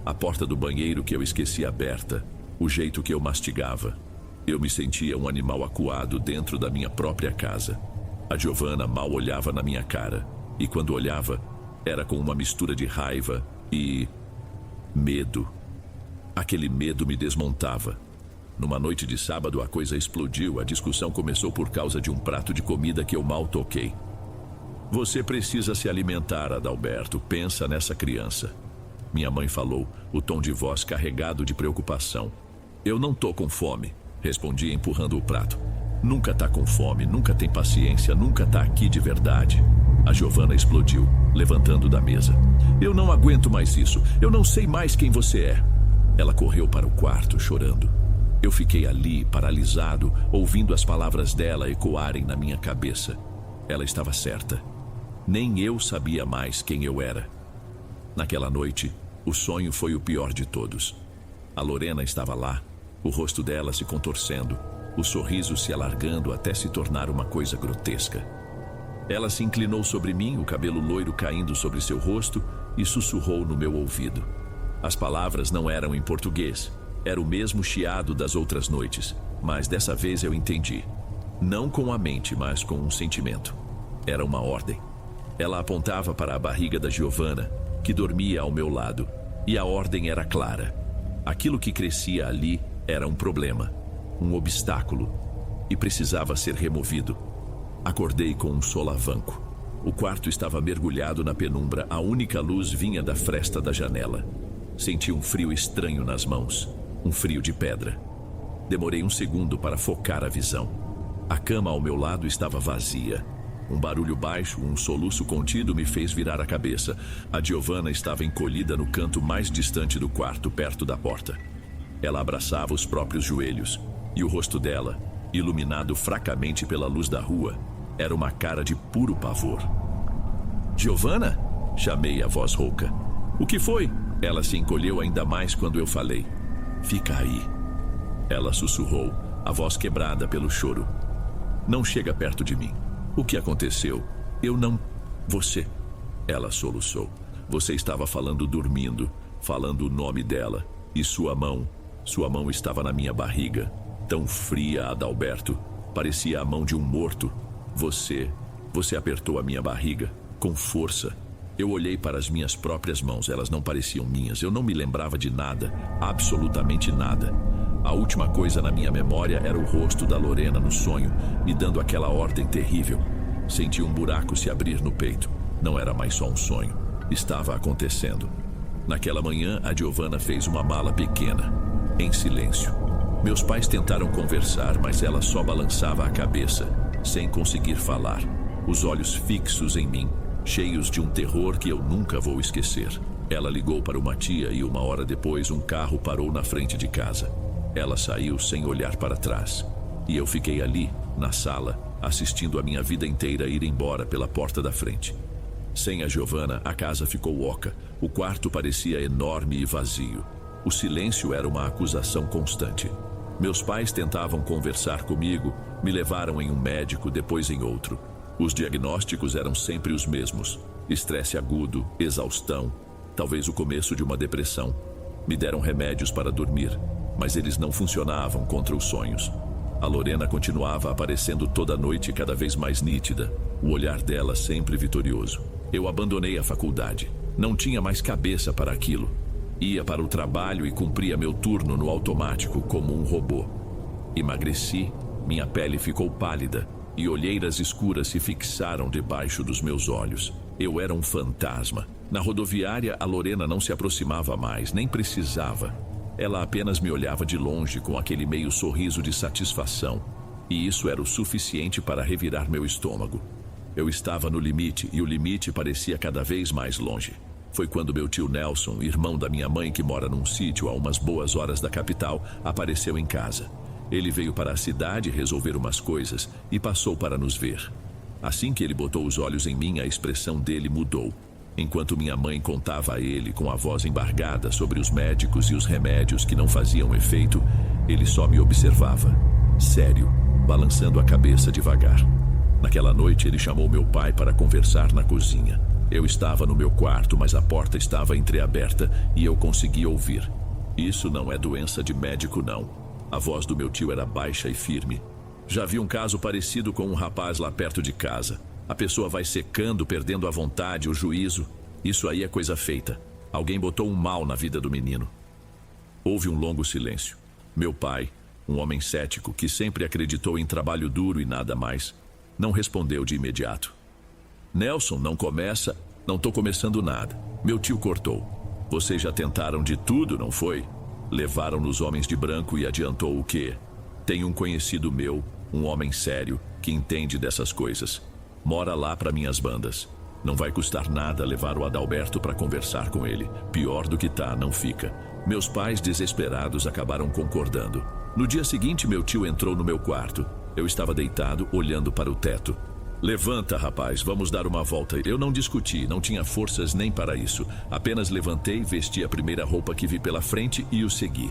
a porta do banheiro que eu esqueci aberta, o jeito que eu mastigava. Eu me sentia um animal acuado dentro da minha própria casa. A Giovana mal olhava na minha cara, e quando olhava, era com uma mistura de raiva e medo. Aquele medo me desmontava. Numa noite de sábado a coisa explodiu. A discussão começou por causa de um prato de comida que eu mal toquei. Você precisa se alimentar, Adalberto. Pensa nessa criança. Minha mãe falou, o tom de voz carregado de preocupação. Eu não tô com fome, respondi empurrando o prato. Nunca tá com fome, nunca tem paciência, nunca tá aqui de verdade. A Giovana explodiu, levantando da mesa. Eu não aguento mais isso. Eu não sei mais quem você é. Ela correu para o quarto, chorando. Eu fiquei ali, paralisado, ouvindo as palavras dela ecoarem na minha cabeça. Ela estava certa. Nem eu sabia mais quem eu era. Naquela noite, o sonho foi o pior de todos. A Lorena estava lá, o rosto dela se contorcendo, o sorriso se alargando até se tornar uma coisa grotesca. Ela se inclinou sobre mim, o cabelo loiro caindo sobre seu rosto, e sussurrou no meu ouvido. As palavras não eram em português. Era o mesmo chiado das outras noites, mas dessa vez eu entendi. Não com a mente, mas com um sentimento. Era uma ordem. Ela apontava para a barriga da Giovana, que dormia ao meu lado, e a ordem era clara. Aquilo que crescia ali era um problema. um obstáculo, e precisava ser removido. Acordei com um solavanco. O quarto estava mergulhado na penumbra, a única luz vinha da fresta da janela. Senti um frio estranho nas mãos, um frio de pedra. Demorei um segundo para focar a visão. A cama ao meu lado estava vazia. Um barulho baixo, um soluço contido me fez virar a cabeça. A Giovanna estava encolhida no canto mais distante do quarto, perto da porta. Ela abraçava os próprios joelhos, e o rosto dela, iluminado fracamente pela luz da rua, era uma cara de puro pavor. Giovanna? Chamei a voz rouca. O que foi? Ela se encolheu ainda mais quando eu falei. Fica aí. Ela sussurrou, a voz quebrada pelo choro. Não chega perto de mim. O que aconteceu? Eu não... Você... Ela soluçou. Você estava falando dormindo, falando o nome dela. E sua mão estava na minha barriga. Tão fria, Adalberto. Parecia a mão de um morto. Você apertou a minha barriga, com força. Eu olhei para as minhas próprias mãos, elas não pareciam minhas. Eu não me lembrava de nada, absolutamente nada. A última coisa na minha memória era o rosto da Lorena no sonho, me dando aquela ordem terrível. Senti um buraco se abrir no peito. Não era mais só um sonho. Estava acontecendo. Naquela manhã, a Giovanna fez uma mala pequena, em silêncio. Meus pais tentaram conversar, mas ela só balançava a cabeça, sem conseguir falar. Os olhos fixos em mim, cheios de um terror que eu nunca vou esquecer. Ela ligou para uma tia e 1 hora depois um carro parou na frente de casa. Ela saiu sem olhar para trás. E eu fiquei ali, na sala, assistindo a minha vida inteira ir embora pela porta da frente. Sem a Giovanna, a casa ficou oca. O quarto parecia enorme e vazio. O silêncio era uma acusação constante. Meus pais tentavam conversar comigo, me levaram em um médico, depois em outro. Os diagnósticos eram sempre os mesmos: estresse agudo, exaustão, talvez o começo de uma depressão. Me deram remédios para dormir, mas eles não funcionavam contra os sonhos. A Lorena continuava aparecendo toda noite, cada vez mais nítida, o olhar dela sempre vitorioso. Eu abandonei a faculdade. Não tinha mais cabeça para aquilo. Ia para o trabalho e cumpria meu turno no automático como um robô. Emagreci, minha pele ficou pálida e olheiras escuras se fixaram debaixo dos meus olhos. Eu era um fantasma. Na rodoviária, a Lorena não se aproximava mais, nem precisava. Ela apenas me olhava de longe com aquele meio sorriso de satisfação. E isso era o suficiente para revirar meu estômago. Eu estava no limite e o limite parecia cada vez mais longe. Foi quando meu tio Nelson, irmão da minha mãe que mora num sítio a umas boas horas da capital, apareceu em casa. Ele veio para a cidade resolver umas coisas e passou para nos ver. Assim que ele botou os olhos em mim, a expressão dele mudou. Enquanto minha mãe contava a ele com a voz embargada sobre os médicos e os remédios que não faziam efeito, ele só me observava, sério, balançando a cabeça devagar. Naquela noite ele chamou meu pai para conversar na cozinha. Eu estava no meu quarto, mas a porta estava entreaberta e eu conseguia ouvir. Isso não é doença de médico, não. A voz do meu tio era baixa e firme. Já vi um caso parecido com um rapaz lá perto de casa. A pessoa vai secando, perdendo a vontade, o juízo. Isso aí é coisa feita. Alguém botou um mal na vida do menino. Houve um longo silêncio. Meu pai, um homem cético que sempre acreditou em trabalho duro e nada mais, não respondeu de imediato. Nelson, não começa, não tô começando nada. Meu tio cortou. Vocês já tentaram de tudo, não foi? Levaram nos homens de branco e adiantou o quê? Tenho um conhecido meu, um homem sério, que entende dessas coisas. Mora lá para minhas bandas. Não vai custar nada levar o Adalberto para conversar com ele. Pior do que tá, não fica. Meus pais, desesperados, acabaram concordando. No dia seguinte, meu tio entrou no meu quarto. Eu estava deitado, olhando para o teto. Levanta, rapaz, vamos dar uma volta. Eu não discuti, não tinha forças nem para isso. Apenas levantei, vesti a primeira roupa que vi pela frente e o segui.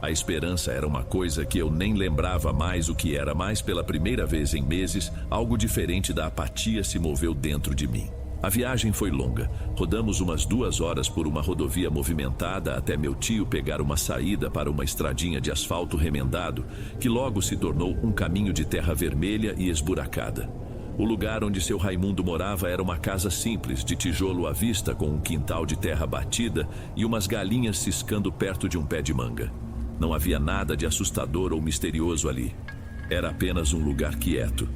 A esperança era uma coisa que eu nem lembrava mais o que era, mas pela primeira vez em meses, algo diferente da apatia se moveu dentro de mim. A viagem foi longa. Rodamos umas 2 horas por uma rodovia movimentada até meu tio pegar uma saída para uma estradinha de asfalto remendado, que logo se tornou um caminho de terra vermelha e esburacada. O lugar onde seu Raimundo morava era uma casa simples, de tijolo à vista, com um quintal de terra batida e umas galinhas ciscando perto de um pé de manga. Não havia nada de assustador ou misterioso ali. Era apenas um lugar quieto.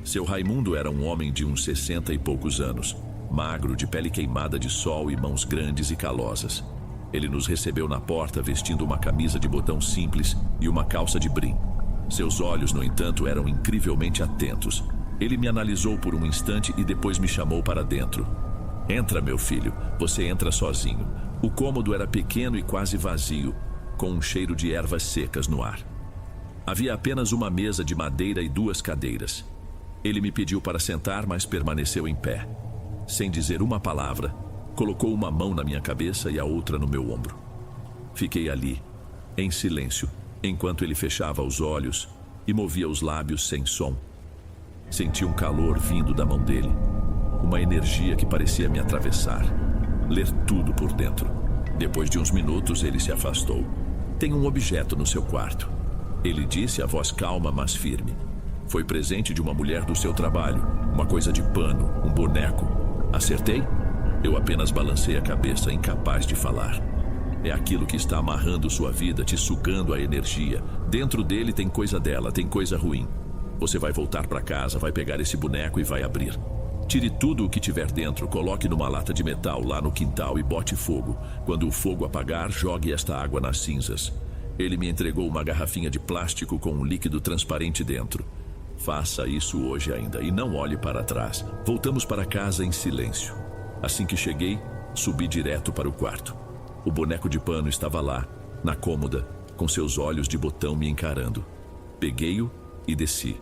Seu Raimundo era um homem de uns 60 e poucos anos, magro, de pele queimada de sol e mãos grandes e calosas. Ele nos recebeu na porta vestindo uma camisa de botão simples e uma calça de brim. Seus olhos, no entanto, eram incrivelmente atentos. Ele me analisou por um instante e depois me chamou para dentro. Entra, meu filho, você entra sozinho. O cômodo era pequeno e quase vazio, com um cheiro de ervas secas no ar. Havia apenas uma mesa de madeira e 2 cadeiras. Ele me pediu para sentar, mas permaneceu em pé. Sem dizer uma palavra, colocou uma mão na minha cabeça e a outra no meu ombro. Fiquei ali, em silêncio, enquanto ele fechava os olhos e movia os lábios sem som. Senti um calor vindo da mão dele, uma energia que parecia me atravessar, ler tudo por dentro. Depois de uns minutos, ele se afastou. Tem um objeto no seu quarto, ele disse, a voz calma, mas firme. Foi presente de uma mulher do seu trabalho, uma coisa de pano, um boneco. Acertei? Eu apenas balancei a cabeça, incapaz de falar. É aquilo que está amarrando sua vida, te sugando a energia. Dentro dele tem coisa dela, tem coisa ruim. Você vai voltar para casa, vai pegar esse boneco e vai abrir. Tire tudo o que tiver dentro, coloque numa lata de metal lá no quintal e bote fogo. Quando o fogo apagar, jogue esta água nas cinzas. Ele me entregou uma garrafinha de plástico com um líquido transparente dentro. Faça isso hoje ainda e não olhe para trás. Voltamos para casa em silêncio. Assim que cheguei, subi direto para o quarto. O boneco de pano estava lá, na cômoda, com seus olhos de botão me encarando. Peguei-o e desci.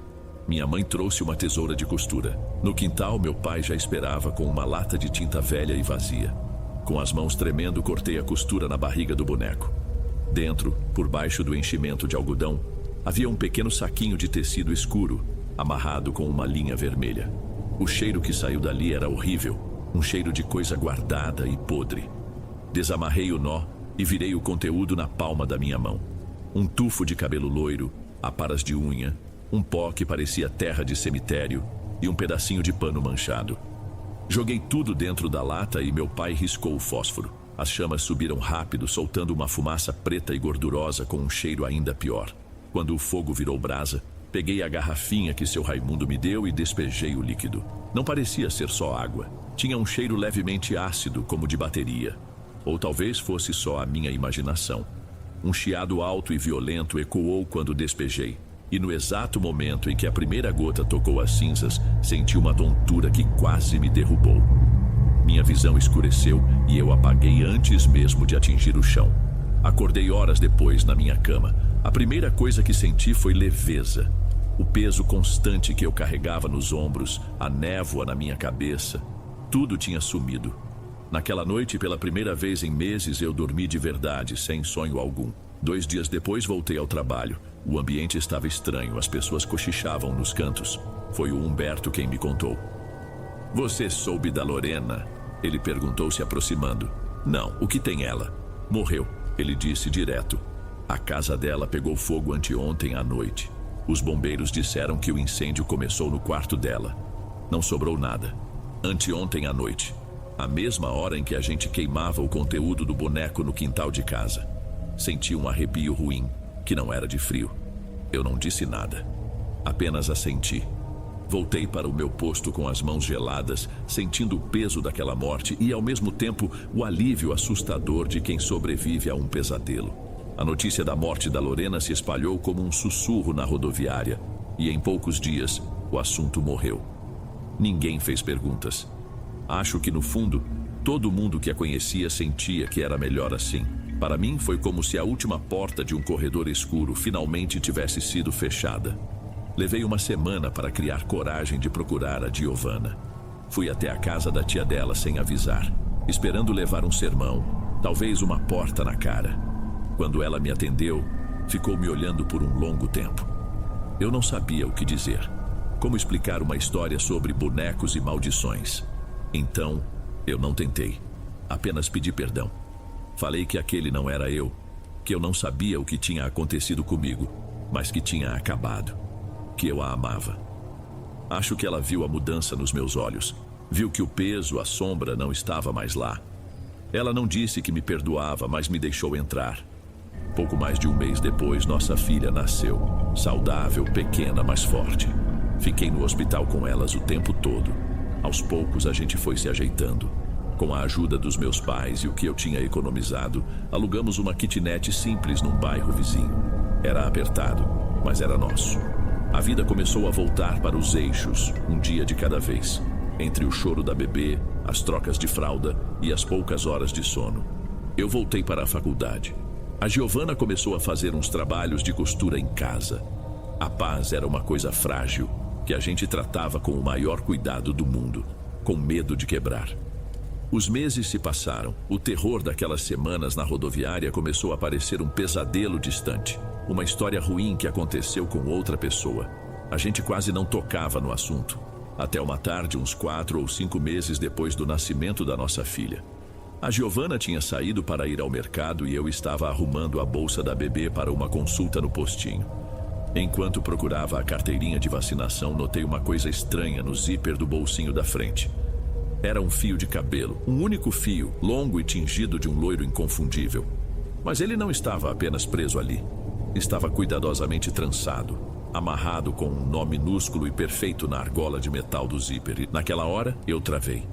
Minha mãe trouxe uma tesoura de costura. No quintal, meu pai já esperava com uma lata de tinta velha e vazia. Com as mãos tremendo, cortei a costura na barriga do boneco. Dentro, por baixo do enchimento de algodão, havia um pequeno saquinho de tecido escuro, amarrado com uma linha vermelha. O cheiro que saiu dali era horrível, um cheiro de coisa guardada e podre. Desamarrei o nó e virei o conteúdo na palma da minha mão. Um tufo de cabelo loiro, aparas de unha, um pó que parecia terra de cemitério e um pedacinho de pano manchado. Joguei tudo dentro da lata e meu pai riscou o fósforo. As chamas subiram rápido, soltando uma fumaça preta e gordurosa com um cheiro ainda pior. Quando o fogo virou brasa, peguei a garrafinha que seu Raimundo me deu e despejei o líquido. Não parecia ser só água. Tinha um cheiro levemente ácido, como de bateria. Ou talvez fosse só a minha imaginação. Um chiado alto e violento ecoou quando despejei. E no exato momento em que a primeira gota tocou as cinzas, senti uma tontura que quase me derrubou. Minha visão escureceu e eu apaguei antes mesmo de atingir o chão. Acordei horas depois na minha cama. A primeira coisa que senti foi leveza. O peso constante que eu carregava nos ombros, a névoa na minha cabeça, tudo tinha sumido. Naquela noite, pela primeira vez em meses, eu dormi de verdade, sem sonho algum. 2 dias depois voltei ao trabalho. O ambiente estava estranho, as pessoas cochichavam nos cantos. Foi o Humberto quem me contou. Você soube da Lorena? Ele perguntou, se aproximando. Não, o que tem ela? Morreu, ele disse direto. A casa dela pegou fogo anteontem à noite. Os bombeiros disseram que o incêndio começou no quarto dela. Não sobrou nada. Anteontem à noite, a mesma hora em que a gente queimava o conteúdo do boneco no quintal de casa. Senti um arrepio ruim, que não era de frio. Eu não disse nada, apenas assenti. Voltei para o meu posto com as mãos geladas, sentindo o peso daquela morte e, ao mesmo tempo, o alívio assustador de quem sobrevive a um pesadelo. A notícia da morte da Lorena se espalhou como um sussurro na rodoviária, e em poucos dias, o assunto morreu. Ninguém fez perguntas. Acho que, no fundo, todo mundo que a conhecia sentia que era melhor assim. Para mim, foi como se a última porta de um corredor escuro finalmente tivesse sido fechada. Levei uma semana para criar coragem de procurar a Giovanna. Fui até a casa da tia dela sem avisar, esperando levar um sermão, talvez uma porta na cara. Quando ela me atendeu, ficou me olhando por um longo tempo. Eu não sabia o que dizer. Como explicar uma história sobre bonecos e maldições? Então, eu não tentei. Apenas pedi perdão. Falei que aquele não era eu, que eu não sabia o que tinha acontecido comigo, mas que tinha acabado, que eu a amava. Acho que ela viu a mudança nos meus olhos, viu que o peso, a sombra não estava mais lá. Ela não disse que me perdoava, mas me deixou entrar. Pouco mais de um mês depois, nossa filha nasceu. Saudável, pequena, mas forte. Fiquei no hospital com elas o tempo todo. Aos poucos a gente foi se ajeitando. Com a ajuda dos meus pais e o que eu tinha economizado, alugamos uma kitnet simples num bairro vizinho. Era apertado, mas era nosso. A vida começou a voltar para os eixos, um dia de cada vez. Entre o choro da bebê, as trocas de fralda e as poucas horas de sono. Eu voltei para a faculdade. A Giovana começou a fazer uns trabalhos de costura em casa. A paz era uma coisa frágil, que a gente tratava com o maior cuidado do mundo, com medo de quebrar. Os meses se passaram. O terror daquelas semanas na rodoviária começou a parecer um pesadelo distante. Uma história ruim que aconteceu com outra pessoa. A gente quase não tocava no assunto. Até uma tarde, uns 4 ou 5 meses depois do nascimento da nossa filha. A Giovana tinha saído para ir ao mercado e eu estava arrumando a bolsa da bebê para uma consulta no postinho. Enquanto procurava a carteirinha de vacinação, notei uma coisa estranha no zíper do bolsinho da frente. Era um fio de cabelo, um único fio, longo e tingido de um loiro inconfundível. Mas ele não estava apenas preso ali. Estava cuidadosamente trançado, amarrado com um nó minúsculo e perfeito na argola de metal do zíper. E naquela hora, eu travei.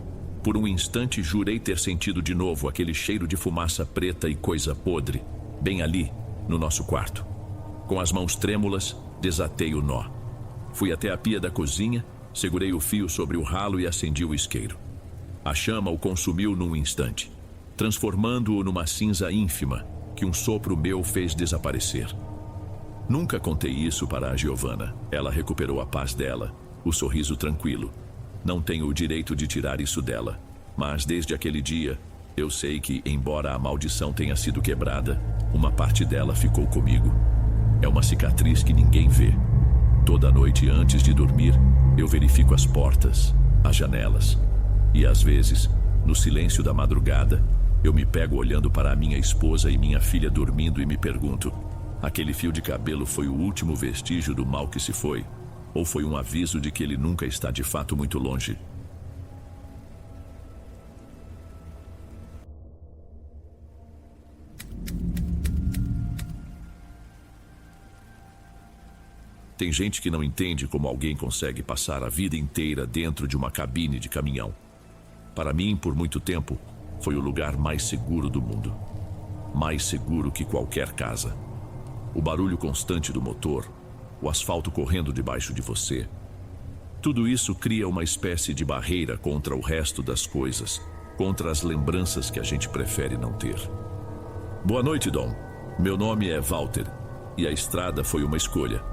Por um instante, jurei ter sentido de novo aquele cheiro de fumaça preta e coisa podre, bem ali, no nosso quarto. Com as mãos trêmulas, desatei o nó. Fui até a pia da cozinha, segurei o fio sobre o ralo e acendi o isqueiro. A chama o consumiu num instante, transformando-o numa cinza ínfima que um sopro meu fez desaparecer. Nunca contei isso para a Giovana. Ela recuperou a paz dela, o sorriso tranquilo. Não tenho o direito de tirar isso dela, mas desde aquele dia, eu sei que, embora a maldição tenha sido quebrada, uma parte dela ficou comigo. É uma cicatriz que ninguém vê. Toda noite antes de dormir, eu verifico as portas, as janelas. E às vezes, no silêncio da madrugada, eu me pego olhando para a minha esposa e minha filha dormindo e me pergunto: aquele fio de cabelo foi o último vestígio do mal que se foi? Ou foi um aviso de que ele nunca está de fato muito longe? Tem gente que não entende como alguém consegue passar a vida inteira dentro de uma cabine de caminhão. Para mim, por muito tempo, foi o lugar mais seguro do mundo. Mais seguro que qualquer casa. O barulho constante do motor, o asfalto correndo debaixo de você. Tudo isso cria uma espécie de barreira contra o resto das coisas, contra as lembranças que a gente prefere não ter. Boa noite, Dom. Meu nome é Walter, e a estrada foi uma escolha.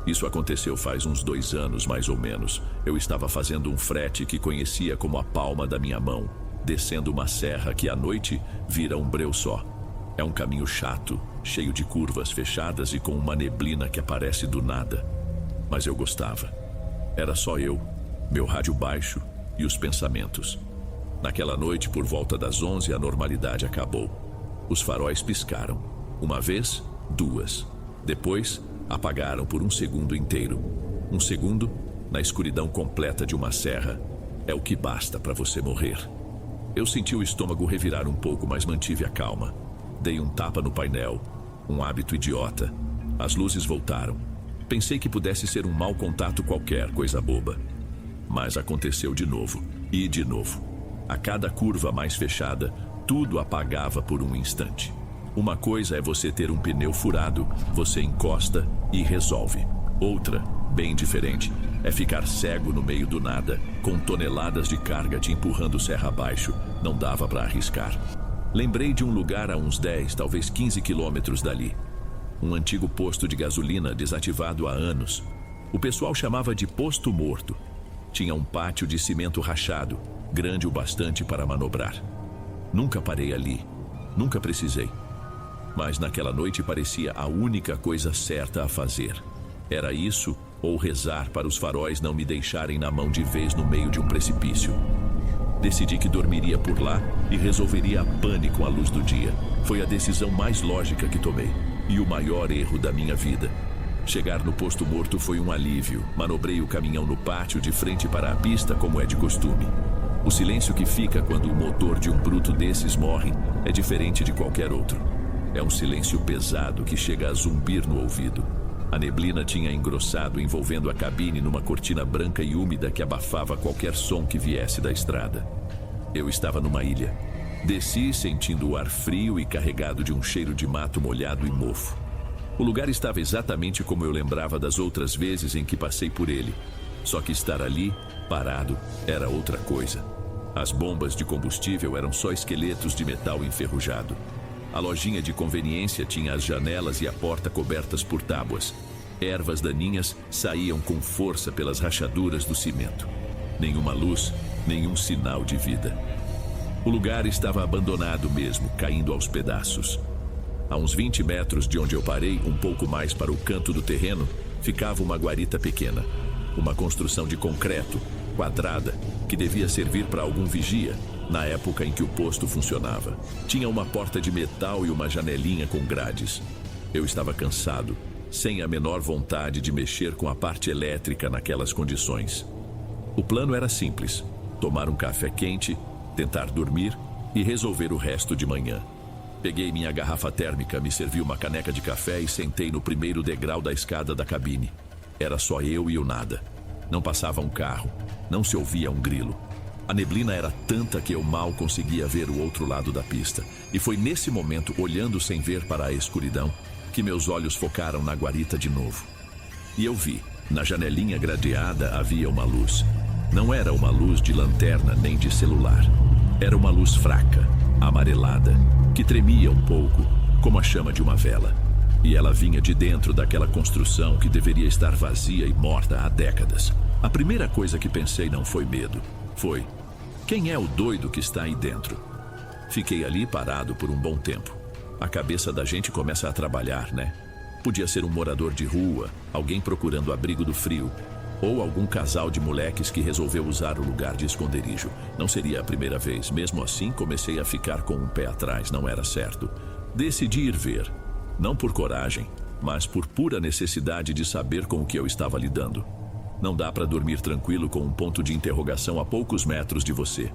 Isso aconteceu faz uns 2 anos, mais ou menos. Eu estava fazendo um frete que conhecia como a palma da minha mão, descendo uma serra que à noite vira um breu só. É um caminho chato, cheio de curvas fechadas e com uma neblina que aparece do nada. Mas eu gostava. Era só eu, meu rádio baixo e os pensamentos. Naquela noite, por volta das 11, a normalidade acabou. Os faróis piscaram. Uma vez, 2. Depois, apagaram por um segundo inteiro. Um segundo, na escuridão completa de uma serra, é o que basta para você morrer. Eu senti o estômago revirar um pouco, mas mantive a calma. Dei um tapa no painel, um hábito idiota. As luzes voltaram. Pensei que pudesse ser um mau contato qualquer, coisa boba. Mas aconteceu de novo, e de novo. A cada curva mais fechada, tudo apagava por um instante. Uma coisa é você ter um pneu furado, você encosta e resolve. Outra, bem diferente, é ficar cego no meio do nada, com toneladas de carga te empurrando serra abaixo. Não dava para arriscar. Lembrei de um lugar a uns 10, talvez 15 quilômetros dali. Um antigo posto de gasolina desativado há anos. O pessoal chamava de Posto Morto. Tinha um pátio de cimento rachado, grande o bastante para manobrar. Nunca parei ali. Nunca precisei. Mas naquela noite parecia a única coisa certa a fazer. Era isso ou rezar para os faróis não me deixarem na mão de vez no meio de um precipício. Decidi que dormiria por lá e resolveria a pane com a luz do dia. Foi a decisão mais lógica que tomei. E o maior erro da minha vida. Chegar no posto morto foi um alívio. Manobrei o caminhão no pátio de frente para a pista, como é de costume. O silêncio que fica quando o motor de um bruto desses morre é diferente de qualquer outro. É um silêncio pesado que chega a zumbir no ouvido. A neblina tinha engrossado, envolvendo a cabine numa cortina branca e úmida que abafava qualquer som que viesse da estrada. Eu estava numa ilha. Desci sentindo o ar frio e carregado de um cheiro de mato molhado e mofo. O lugar estava exatamente como eu lembrava das outras vezes em que passei por ele. Só que estar ali, parado, era outra coisa. As bombas de combustível eram só esqueletos de metal enferrujado. A lojinha de conveniência tinha as janelas e a porta cobertas por tábuas. Ervas daninhas saíam com força pelas rachaduras do cimento. Nenhuma luz, nenhum sinal de vida. O lugar estava abandonado mesmo, caindo aos pedaços. A uns 20 metros de onde eu parei, um pouco mais para o canto do terreno, ficava uma guarita pequena. Uma construção de concreto, quadrada, que devia servir para algum vigia, na época em que o posto funcionava. Tinha uma porta de metal e uma janelinha com grades. Eu estava cansado, sem a menor vontade de mexer com a parte elétrica naquelas condições. O plano era simples: tomar um café quente, tentar dormir e resolver o resto de manhã. Peguei minha garrafa térmica, me servi uma caneca de café e sentei no primeiro degrau da escada da cabine. Era só eu e o nada. Não passava um carro, não se ouvia um grilo. A neblina era tanta que eu mal conseguia ver o outro lado da pista. E foi nesse momento, olhando sem ver para a escuridão, que meus olhos focaram na guarita de novo. E eu vi, na janelinha gradeada havia uma luz. Não era uma luz de lanterna nem de celular. Era uma luz fraca, amarelada, que tremia um pouco, como a chama de uma vela. E ela vinha de dentro daquela construção que deveria estar vazia e morta há décadas. A primeira coisa que pensei não foi medo. Foi: quem é o doido que está aí dentro? Fiquei ali parado por um bom tempo. A cabeça da gente começa a trabalhar, né? Podia ser um morador de rua, alguém procurando abrigo do frio, ou algum casal de moleques que resolveu usar o lugar de esconderijo. Não seria a primeira vez. Mesmo assim, comecei a ficar com um pé atrás. Não era certo. Decidi ir ver. Não por coragem, mas por pura necessidade de saber com o que eu estava lidando. Não dá para dormir tranquilo com um ponto de interrogação a poucos metros de você.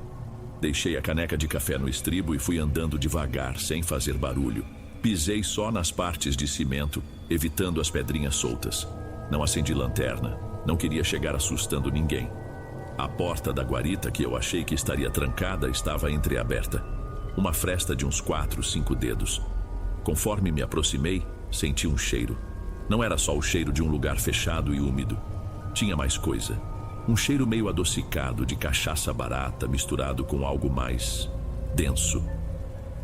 Deixei a caneca de café no estribo e fui andando devagar, sem fazer barulho. Pisei só nas partes de cimento, evitando as pedrinhas soltas. Não acendi lanterna. Não queria chegar assustando ninguém. A porta da guarita, que eu achei que estaria trancada, estava entreaberta. Uma fresta de uns 4, 5 dedos. Conforme me aproximei, senti um cheiro. Não era só o cheiro de um lugar fechado e úmido. Tinha mais coisa. Um cheiro meio adocicado de cachaça barata misturado com algo mais denso.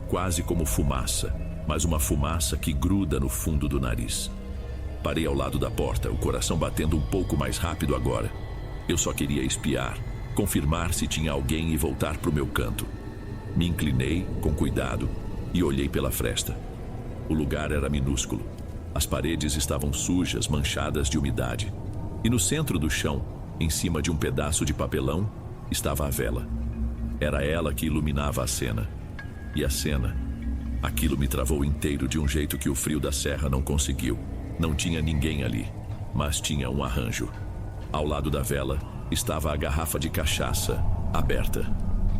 Quase como fumaça, mas uma fumaça que gruda no fundo do nariz. Parei ao lado da porta, o coração batendo um pouco mais rápido agora. Eu só queria espiar, confirmar se tinha alguém e voltar para o meu canto. Me inclinei, com cuidado, e olhei pela fresta. O lugar era minúsculo. As paredes estavam sujas, manchadas de umidade. E no centro do chão, em cima de um pedaço de papelão, estava a vela. Era ela que iluminava a cena. E a cena, aquilo me travou inteiro de um jeito que o frio da serra não conseguiu. Não tinha ninguém ali, mas tinha um arranjo. Ao lado da vela estava a garrafa de cachaça, aberta.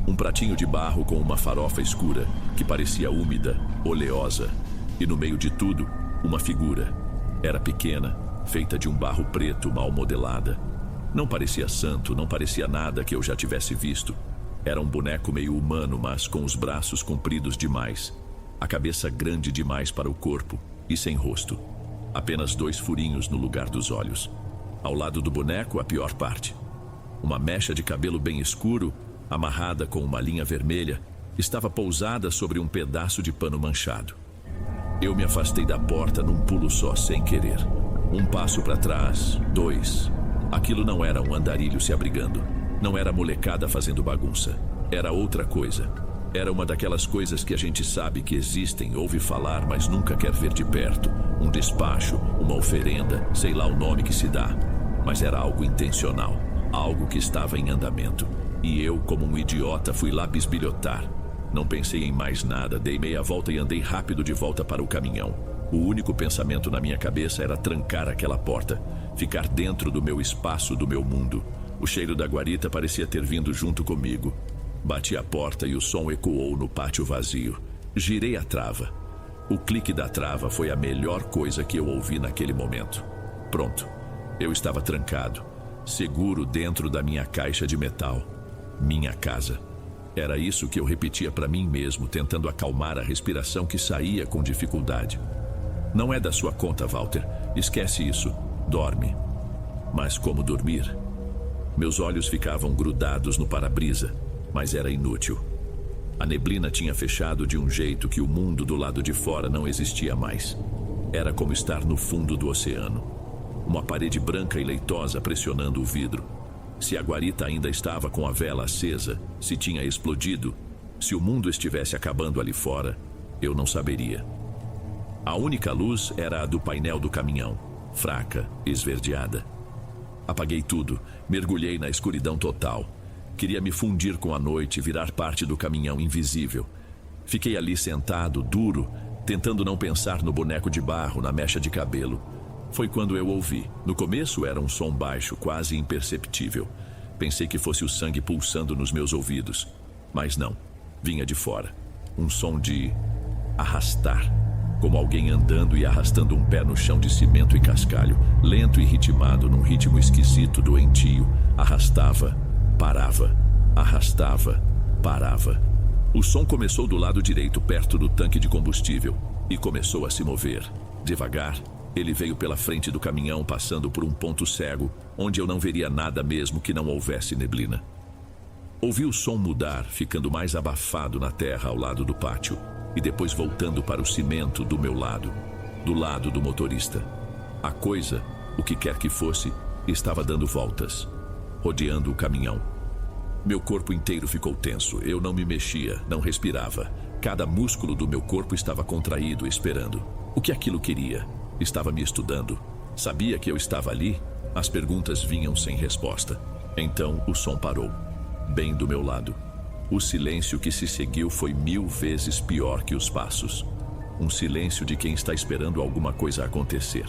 Um pratinho de barro com uma farofa escura, que parecia úmida, oleosa. E no meio de tudo, uma figura. Era pequena, feita de um barro preto mal modelada. Não parecia santo, não parecia nada que eu já tivesse visto. Era um boneco meio humano, mas com os braços compridos demais. A cabeça grande demais para o corpo e sem rosto. Apenas 2 furinhos no lugar dos olhos. Ao lado do boneco, a pior parte. Uma mecha de cabelo bem escuro, amarrada com uma linha vermelha, estava pousada sobre um pedaço de pano manchado. Eu me afastei da porta num pulo só, sem querer. Um passo para trás, 2. Aquilo não era um andarilho se abrigando. Não era molecada fazendo bagunça. Era outra coisa. Era uma daquelas coisas que a gente sabe que existem, ouve falar, mas nunca quer ver de perto. Um despacho, uma oferenda, sei lá o nome que se dá. Mas era algo intencional, algo que estava em andamento. E eu, como um idiota, fui lá bisbilhotar. Não pensei em mais nada, dei meia volta e andei rápido de volta para o caminhão. O único pensamento na minha cabeça era trancar aquela porta, ficar dentro do meu espaço, do meu mundo. O cheiro da guarita parecia ter vindo junto comigo. Bati a porta e o som ecoou no pátio vazio. Girei a trava. O clique da trava foi a melhor coisa que eu ouvi naquele momento. Pronto, eu estava trancado, seguro dentro da minha caixa de metal. Minha casa. Era isso que eu repetia para mim mesmo, tentando acalmar a respiração que saía com dificuldade. Não é da sua conta, Walter. Esquece isso. Dorme. Mas como dormir? Meus olhos ficavam grudados no para-brisa, mas era inútil. A neblina tinha fechado de um jeito que o mundo do lado de fora não existia mais. Era como estar no fundo do oceano. Uma parede branca e leitosa pressionando o vidro. Se a guarita ainda estava com a vela acesa, se tinha explodido, se o mundo estivesse acabando ali fora, eu não saberia. A única luz era a do painel do caminhão, fraca, esverdeada. Apaguei tudo, mergulhei na escuridão total. Queria me fundir com a noite, virar parte do caminhão invisível. Fiquei ali sentado, duro, tentando não pensar no boneco de barro, na mecha de cabelo. Foi quando eu ouvi. No começo era um som baixo, quase imperceptível. Pensei que fosse o sangue pulsando nos meus ouvidos. Mas não, vinha de fora. Um som de arrastar. Como alguém andando e arrastando um pé no chão de cimento e cascalho. Lento e ritmado, num ritmo esquisito, doentio. Arrastava, parava. Arrastava, parava. O som começou do lado direito, perto do tanque de combustível. E começou a se mover. Devagar. Ele veio pela frente do caminhão, passando por um ponto cego, onde eu não veria nada mesmo que não houvesse neblina. Ouvi o som mudar, ficando mais abafado na terra ao lado do pátio, e depois voltando para o cimento do meu lado, do lado do motorista. A coisa, o que quer que fosse, estava dando voltas, rodeando o caminhão. Meu corpo inteiro ficou tenso, eu não me mexia, não respirava. Cada músculo do meu corpo estava contraído, esperando. O que aquilo queria? Estava me estudando. Sabia que eu estava ali? As perguntas vinham sem resposta. Então o som parou, bem do meu lado. O silêncio que se seguiu foi 1000 vezes pior que os passos. Um silêncio de quem está esperando alguma coisa acontecer.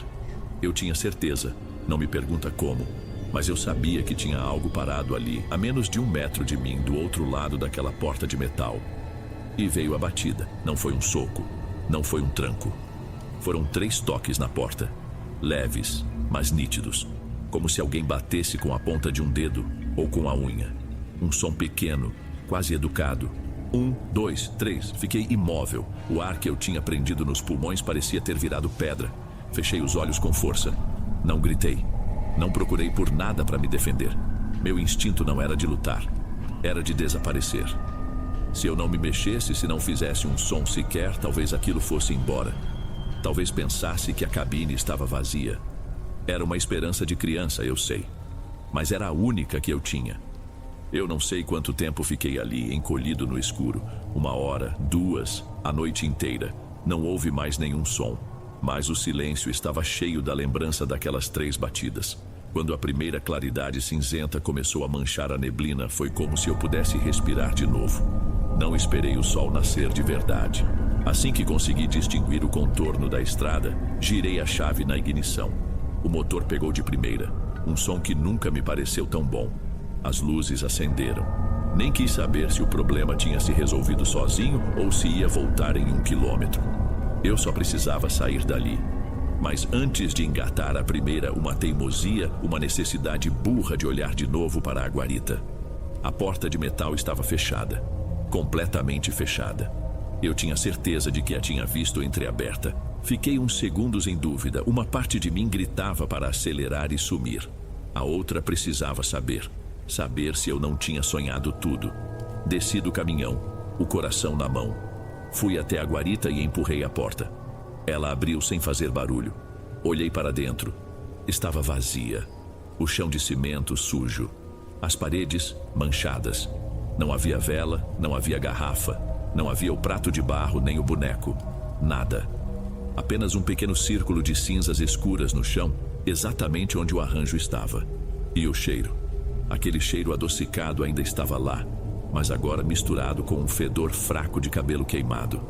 Eu tinha certeza, não me pergunta como, mas eu sabia que tinha algo parado ali, a menos de 1 metro de mim, do outro lado daquela porta de metal. E veio a batida. Não foi um soco, não foi um tranco. Foram 3 toques na porta, leves, mas nítidos, como se alguém batesse com a ponta de um dedo ou com a unha. Um som pequeno, quase educado. 1, 2, 3, fiquei imóvel. O ar que eu tinha prendido nos pulmões parecia ter virado pedra. Fechei os olhos com força. Não gritei. Não procurei por nada para me defender. Meu instinto não era de lutar, era de desaparecer. Se eu não me mexesse, se não fizesse um som sequer, talvez aquilo fosse embora. Talvez pensasse que a cabine estava vazia. Era uma esperança de criança, eu sei. Mas era a única que eu tinha. Eu não sei quanto tempo fiquei ali, encolhido no escuro. 1 hora, 2, a noite inteira. Não houve mais nenhum som. Mas o silêncio estava cheio da lembrança daquelas 3 batidas. Quando a primeira claridade cinzenta começou a manchar a neblina, foi como se eu pudesse respirar de novo. Não esperei o sol nascer de verdade. Assim que consegui distinguir o contorno da estrada, girei a chave na ignição. O motor pegou de primeira, um som que nunca me pareceu tão bom. As luzes acenderam. Nem quis saber se o problema tinha se resolvido sozinho ou se ia voltar em 1 quilômetro. Eu só precisava sair dali. Mas antes de engatar a primeira, uma teimosia, uma necessidade burra de olhar de novo para a guarita. A porta de metal estava fechada, completamente fechada. Eu tinha certeza de que a tinha visto entreaberta. Fiquei uns segundos em dúvida. Uma parte de mim gritava para acelerar e sumir. A outra precisava saber. Saber se eu não tinha sonhado tudo. Desci do caminhão, o coração na mão. Fui até a guarita e empurrei a porta. Ela abriu sem fazer barulho. Olhei para dentro. Estava vazia. O chão de cimento sujo. As paredes manchadas. Não havia vela, não havia garrafa. Não havia o prato de barro nem o boneco. Nada. Apenas um pequeno círculo de cinzas escuras no chão, exatamente onde o arranjo estava. E o cheiro. Aquele cheiro adocicado ainda estava lá, mas agora misturado com um fedor fraco de cabelo queimado.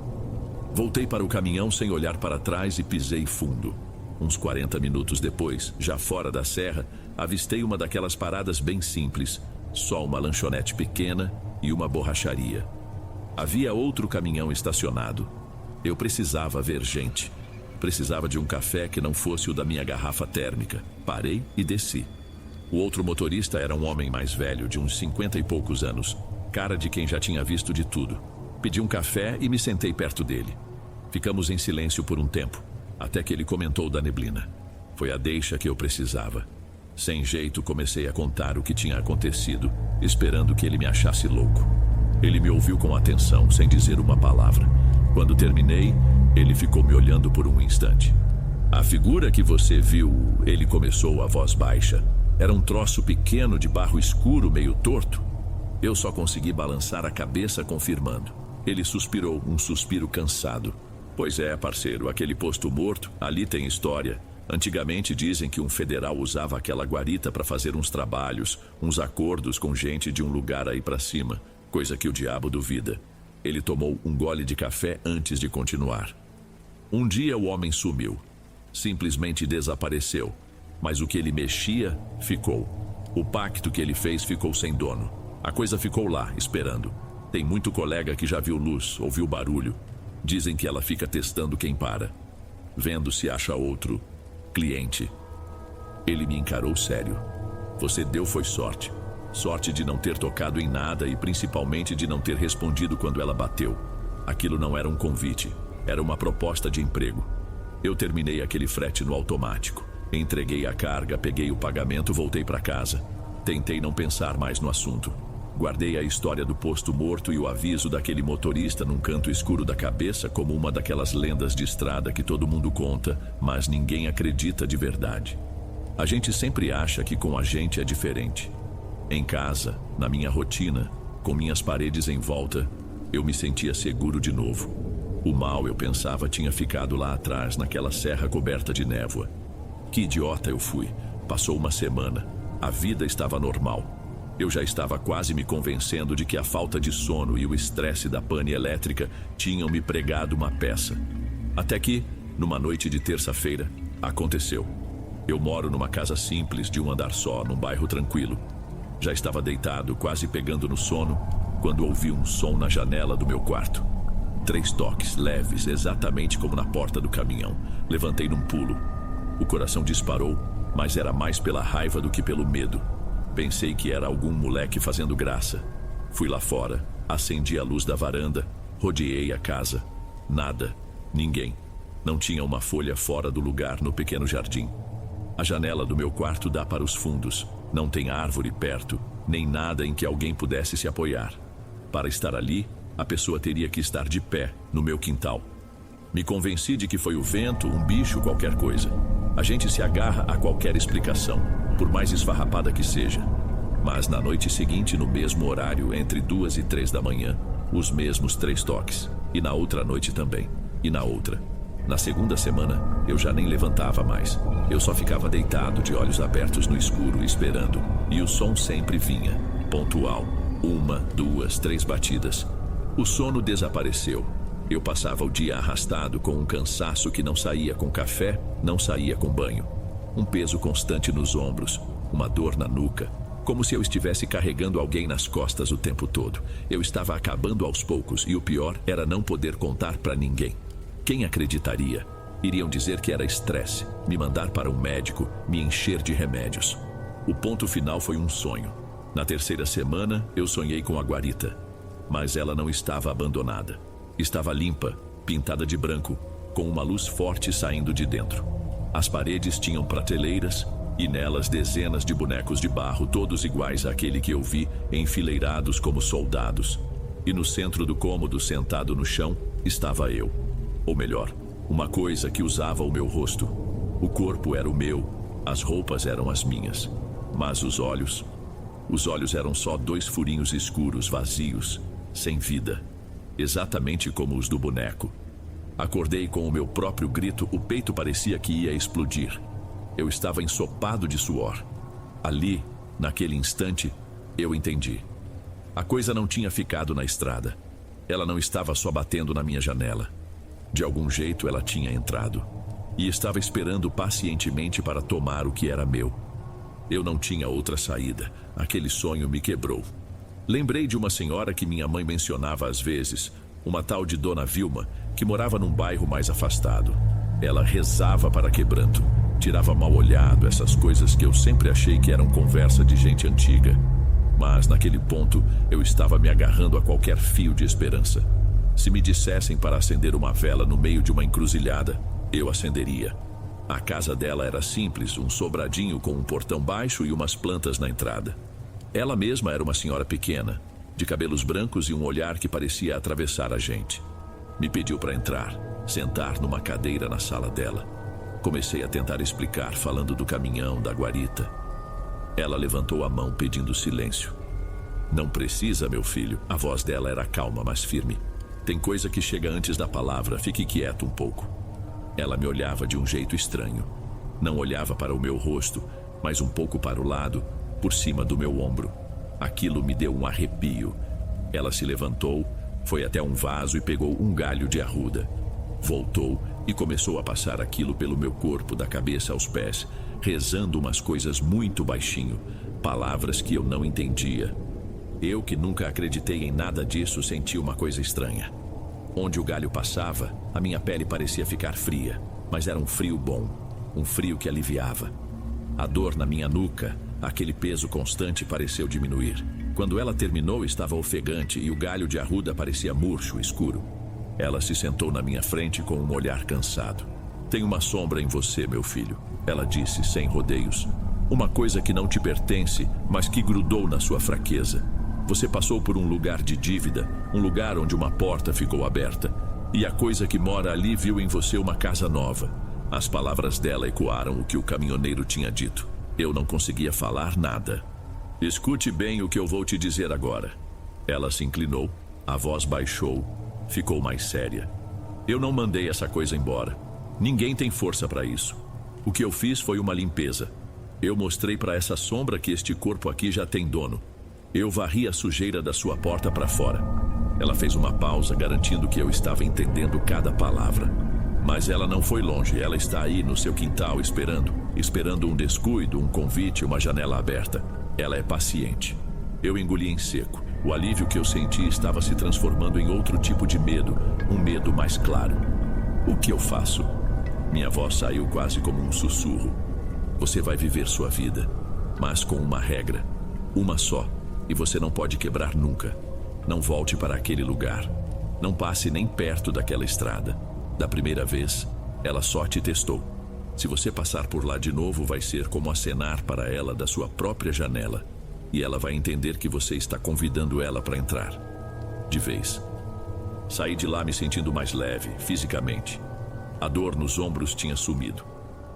Voltei para o caminhão sem olhar para trás e pisei fundo. Uns 40 minutos depois, já fora da serra, avistei uma daquelas paradas bem simples, só uma lanchonete pequena e uma borracharia. Havia outro caminhão estacionado. Eu precisava ver gente. Precisava de um café que não fosse o da minha garrafa térmica. Parei e desci. O outro motorista era um homem mais velho, de uns 50 e poucos anos, cara de quem já tinha visto de tudo. Pedi um café e me sentei perto dele. Ficamos em silêncio por um tempo, até que ele comentou da neblina. Foi a deixa que eu precisava. Sem jeito, comecei a contar o que tinha acontecido, esperando que ele me achasse louco. Ele me ouviu com atenção, sem dizer uma palavra. Quando terminei, ele ficou me olhando por um instante. A figura que você viu, ele começou a voz baixa, era um troço pequeno de barro escuro, meio torto. Eu só consegui balançar a cabeça confirmando. Ele suspirou, um suspiro cansado. Pois é, parceiro, aquele posto morto, ali tem história. Antigamente dizem que um federal usava aquela guarita para fazer uns trabalhos, uns acordos com gente de um lugar aí para cima, coisa que o diabo duvida. Ele tomou um gole de café antes de continuar. Um dia o homem sumiu. Simplesmente desapareceu. Mas o que ele mexia, ficou. O pacto que ele fez ficou sem dono. A coisa ficou lá, esperando. Tem muito colega que já viu luz, ouviu barulho. Dizem que ela fica testando quem para. Vendo se acha outro cliente. Ele me encarou sério. Você deu foi sorte. Sorte de não ter tocado em nada e principalmente de não ter respondido quando ela bateu. Aquilo não era um convite, era uma proposta de emprego. Eu terminei aquele frete no automático. Entreguei a carga, peguei o pagamento, voltei para casa. Tentei não pensar mais no assunto. Guardei a história do posto morto e o aviso daquele motorista num canto escuro da cabeça como uma daquelas lendas de estrada que todo mundo conta, mas ninguém acredita de verdade. A gente sempre acha que com a gente é diferente. Em casa, na minha rotina, com minhas paredes em volta, eu me sentia seguro de novo. O mal, eu pensava, tinha ficado lá atrás, naquela serra coberta de névoa. Que idiota eu fui. Passou uma semana. A vida estava normal. Eu já estava quase me convencendo de que a falta de sono e o estresse da pane elétrica tinham me pregado uma peça. Até que, numa noite de terça-feira, aconteceu. Eu moro numa casa simples de um andar só, num bairro tranquilo. Já estava deitado, quase pegando no sono, quando ouvi um som na janela do meu quarto. 3 toques, leves, exatamente como na porta do caminhão. Levantei num pulo. O coração disparou, mas era mais pela raiva do que pelo medo. Pensei que era algum moleque fazendo graça. Fui lá fora, acendi a luz da varanda, rodeei a casa. Nada, ninguém. Não tinha uma folha fora do lugar no pequeno jardim. A janela do meu quarto dá para os fundos. Não tem árvore perto, nem nada em que alguém pudesse se apoiar. Para estar ali, a pessoa teria que estar de pé, no meu quintal. Me convenci de que foi o vento, um bicho, qualquer coisa. A gente se agarra a qualquer explicação, por mais esfarrapada que seja. Mas na noite seguinte, no mesmo horário, entre 2 e 3 da manhã, os mesmos 3 toques. E na outra noite também. E na outra. Na segunda semana, eu já nem levantava mais. Eu só ficava deitado, de olhos abertos no escuro, esperando. E o som sempre vinha, pontual. 1, 2, 3 batidas. O sono desapareceu. Eu passava o dia arrastado com um cansaço que não saía com café, não saía com banho. Um peso constante nos ombros, uma dor na nuca, como se eu estivesse carregando alguém nas costas o tempo todo. Eu estava acabando aos poucos e o pior era não poder contar para ninguém. Quem acreditaria? Iriam dizer que era estresse, me mandar para um médico, me encher de remédios. O ponto final foi um sonho. Na terceira semana, eu sonhei com a guarita, mas ela não estava abandonada. Estava limpa, pintada de branco, com uma luz forte saindo de dentro. As paredes tinham prateleiras e nelas dezenas de bonecos de barro, todos iguais àquele que eu vi, enfileirados como soldados. E no centro do cômodo, sentado no chão, estava eu. Ou melhor, uma coisa que usava o meu rosto. O corpo era o meu, as roupas eram as minhas. Mas os olhos eram só 2 furinhos escuros, vazios, sem vida. Exatamente como os do boneco. Acordei com o meu próprio grito, o peito parecia que ia explodir. Eu estava ensopado de suor. Ali, naquele instante, eu entendi. A coisa não tinha ficado na estrada. Ela não estava só batendo na minha janela. De algum jeito ela tinha entrado. E estava esperando pacientemente para tomar o que era meu. Eu não tinha outra saída. Aquele sonho me quebrou. Lembrei de uma senhora que minha mãe mencionava às vezes, uma tal de Dona Vilma, que morava num bairro mais afastado. Ela rezava para quebranto, tirava mal-olhado essas coisas que eu sempre achei que eram conversa de gente antiga. Mas naquele ponto eu estava me agarrando a qualquer fio de esperança. Se me dissessem para acender uma vela no meio de uma encruzilhada, eu acenderia. A casa dela era simples, um sobradinho com um portão baixo e umas plantas na entrada. Ela mesma era uma senhora pequena, de cabelos brancos e um olhar que parecia atravessar a gente. Me pediu para entrar, sentar numa cadeira na sala dela. Comecei a tentar explicar, falando do caminhão, da guarita. Ela levantou a mão pedindo silêncio. Não precisa, meu filho. A voz dela era calma, mas firme. Tem coisa que chega antes da palavra, fique quieto um pouco. Ela me olhava de um jeito estranho. Não olhava para o meu rosto, mas um pouco para o lado, por cima do meu ombro. Aquilo me deu um arrepio. Ela se levantou, foi até um vaso e pegou um galho de arruda. Voltou e começou a passar aquilo pelo meu corpo, da cabeça aos pés, rezando umas coisas muito baixinho, palavras que eu não entendia. Eu, que nunca acreditei em nada disso, senti uma coisa estranha. Onde o galho passava, a minha pele parecia ficar fria, mas era um frio bom, um frio que aliviava. A dor na minha nuca, aquele peso constante, pareceu diminuir. Quando ela terminou, estava ofegante e o galho de arruda parecia murcho, escuro. Ela se sentou na minha frente com um olhar cansado. Tem uma sombra em você, meu filho, ela disse sem rodeios. Uma coisa que não te pertence, mas que grudou na sua fraqueza. Você passou por um lugar de dívida, um lugar onde uma porta ficou aberta. E a coisa que mora ali viu em você uma casa nova. As palavras dela ecoaram o que o caminhoneiro tinha dito. Eu não conseguia falar nada. Escute bem o que eu vou te dizer agora. Ela se inclinou, a voz baixou, ficou mais séria. Eu não mandei essa coisa embora. Ninguém tem força para isso. O que eu fiz foi uma limpeza. Eu mostrei para essa sombra que este corpo aqui já tem dono. Eu varri a sujeira da sua porta para fora. Ela fez uma pausa, garantindo que eu estava entendendo cada palavra. Mas ela não foi longe, ela está aí no seu quintal esperando um descuido, um convite, uma janela aberta. Ela é paciente. Eu engoli em seco. O alívio que eu senti estava se transformando em outro tipo de medo, um medo mais claro. O que eu faço? Minha voz saiu quase como um sussurro. Você vai viver sua vida, mas com uma regra, uma só. E você não pode quebrar nunca. Não volte para aquele lugar. Não passe nem perto daquela estrada. Da primeira vez, ela só te testou. Se você passar por lá de novo, vai ser como acenar para ela da sua própria janela. E ela vai entender que você está convidando ela para entrar. De vez. Saí de lá me sentindo mais leve, fisicamente. A dor nos ombros tinha sumido.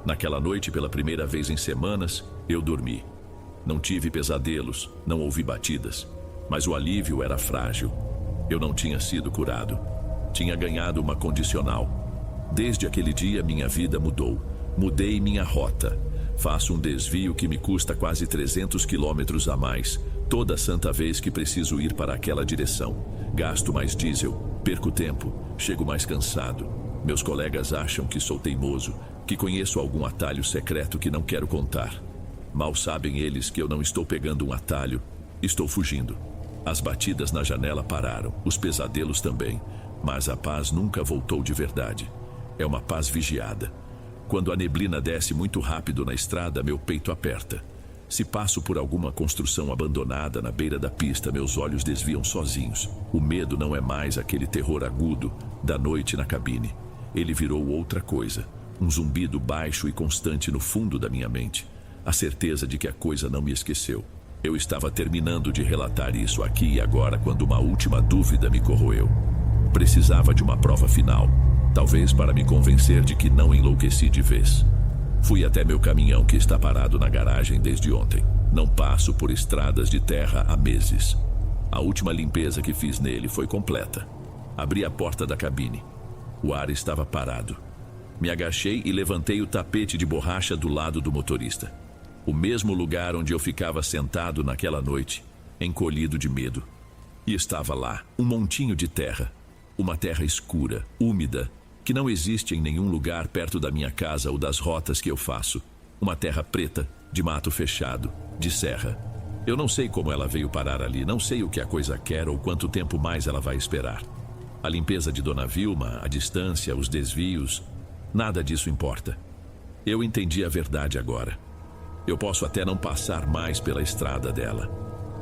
Naquela noite, pela primeira vez em semanas, eu dormi. Não tive pesadelos, não ouvi batidas, mas o alívio era frágil. Eu não tinha sido curado. Tinha ganhado uma condicional. Desde aquele dia, minha vida mudou. Mudei minha rota. Faço um desvio que me custa quase 300 quilômetros a mais, toda santa vez que preciso ir para aquela direção. Gasto mais diesel, perco tempo, chego mais cansado. Meus colegas acham que sou teimoso, que conheço algum atalho secreto que não quero contar. Mal sabem eles que eu não estou pegando um atalho, estou fugindo. As batidas na janela pararam, os pesadelos também, mas a paz nunca voltou de verdade. É uma paz vigiada. Quando a neblina desce muito rápido na estrada, meu peito aperta. Se passo por alguma construção abandonada na beira da pista, meus olhos desviam sozinhos. O medo não é mais aquele terror agudo da noite na cabine. Ele virou outra coisa, um zumbido baixo e constante no fundo da minha mente. A certeza de que a coisa não me esqueceu. Eu estava terminando de relatar isso aqui e agora quando uma última dúvida me corroeu. Precisava de uma prova final, talvez para me convencer de que não enlouqueci de vez. Fui até meu caminhão que está parado na garagem desde ontem. Não passo por estradas de terra há meses. A última limpeza que fiz nele foi completa. Abri a porta da cabine. O ar estava parado. Me agachei e levantei o tapete de borracha do lado do motorista. O mesmo lugar onde eu ficava sentado naquela noite, encolhido de medo. E estava lá, um montinho de terra. Uma terra escura, úmida, que não existe em nenhum lugar perto da minha casa ou das rotas que eu faço. Uma terra preta, de mato fechado, de serra. Eu não sei como ela veio parar ali, não sei o que a coisa quer ou quanto tempo mais ela vai esperar. A limpeza de Dona Vilma, a distância, os desvios, nada disso importa. Eu entendi a verdade agora. Eu posso até não passar mais pela estrada dela,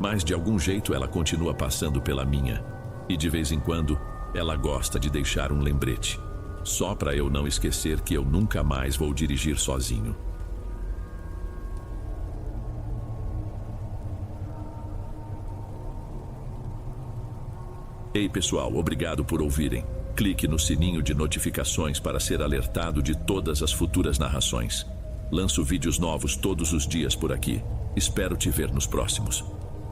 mas de algum jeito ela continua passando pela minha. E de vez em quando, ela gosta de deixar um lembrete, só para eu não esquecer que eu nunca mais vou dirigir sozinho. Ei pessoal, obrigado por ouvirem. Clique no sininho de notificações para ser alertado de todas as futuras narrações. Lanço vídeos novos todos os dias por aqui. Espero te ver nos próximos.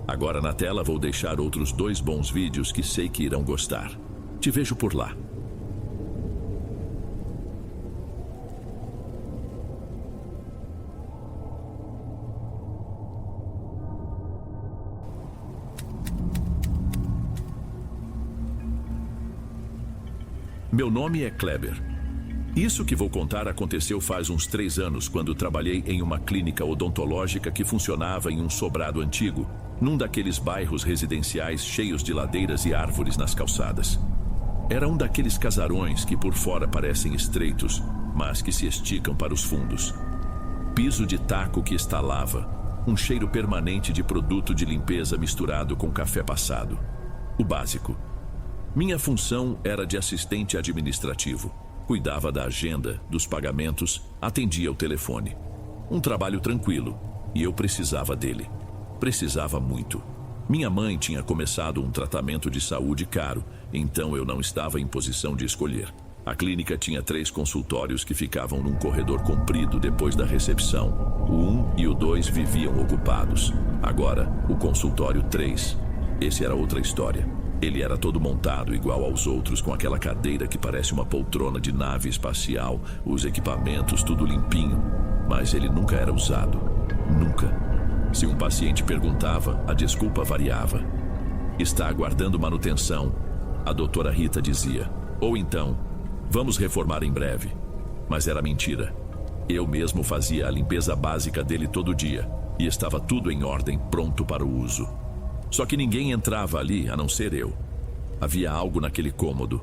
Agora na tela vou deixar outros 2 bons vídeos que sei que irão gostar. Te vejo por lá. Meu nome é Kleber. Isso que vou contar aconteceu faz uns 3 anos, quando trabalhei em uma clínica odontológica que funcionava em um sobrado antigo, num daqueles bairros residenciais cheios de ladeiras e árvores nas calçadas. Era um daqueles casarões que por fora parecem estreitos, mas que se esticam para os fundos. Piso de taco que estalava, um cheiro permanente de produto de limpeza misturado com café passado. O básico. Minha função era de assistente administrativo. Cuidava da agenda, dos pagamentos, atendia o telefone. Um trabalho tranquilo, e eu precisava dele. Precisava muito. Minha mãe tinha começado um tratamento de saúde caro, então eu não estava em posição de escolher. A clínica tinha 3 consultórios que ficavam num corredor comprido depois da recepção. O 1 e o 2 viviam ocupados. Agora, o consultório 3. Esse era outra história. Ele era todo montado igual aos outros, com aquela cadeira que parece uma poltrona de nave espacial, os equipamentos tudo limpinho, mas ele nunca era usado. Nunca. Se um paciente perguntava, a desculpa variava. Está aguardando manutenção, a doutora Rita dizia. Ou então, vamos reformar em breve. Mas era mentira. Eu mesmo fazia a limpeza básica dele todo dia, e estava tudo em ordem, pronto para o uso. Só que ninguém entrava ali, a não ser eu. Havia algo naquele cômodo,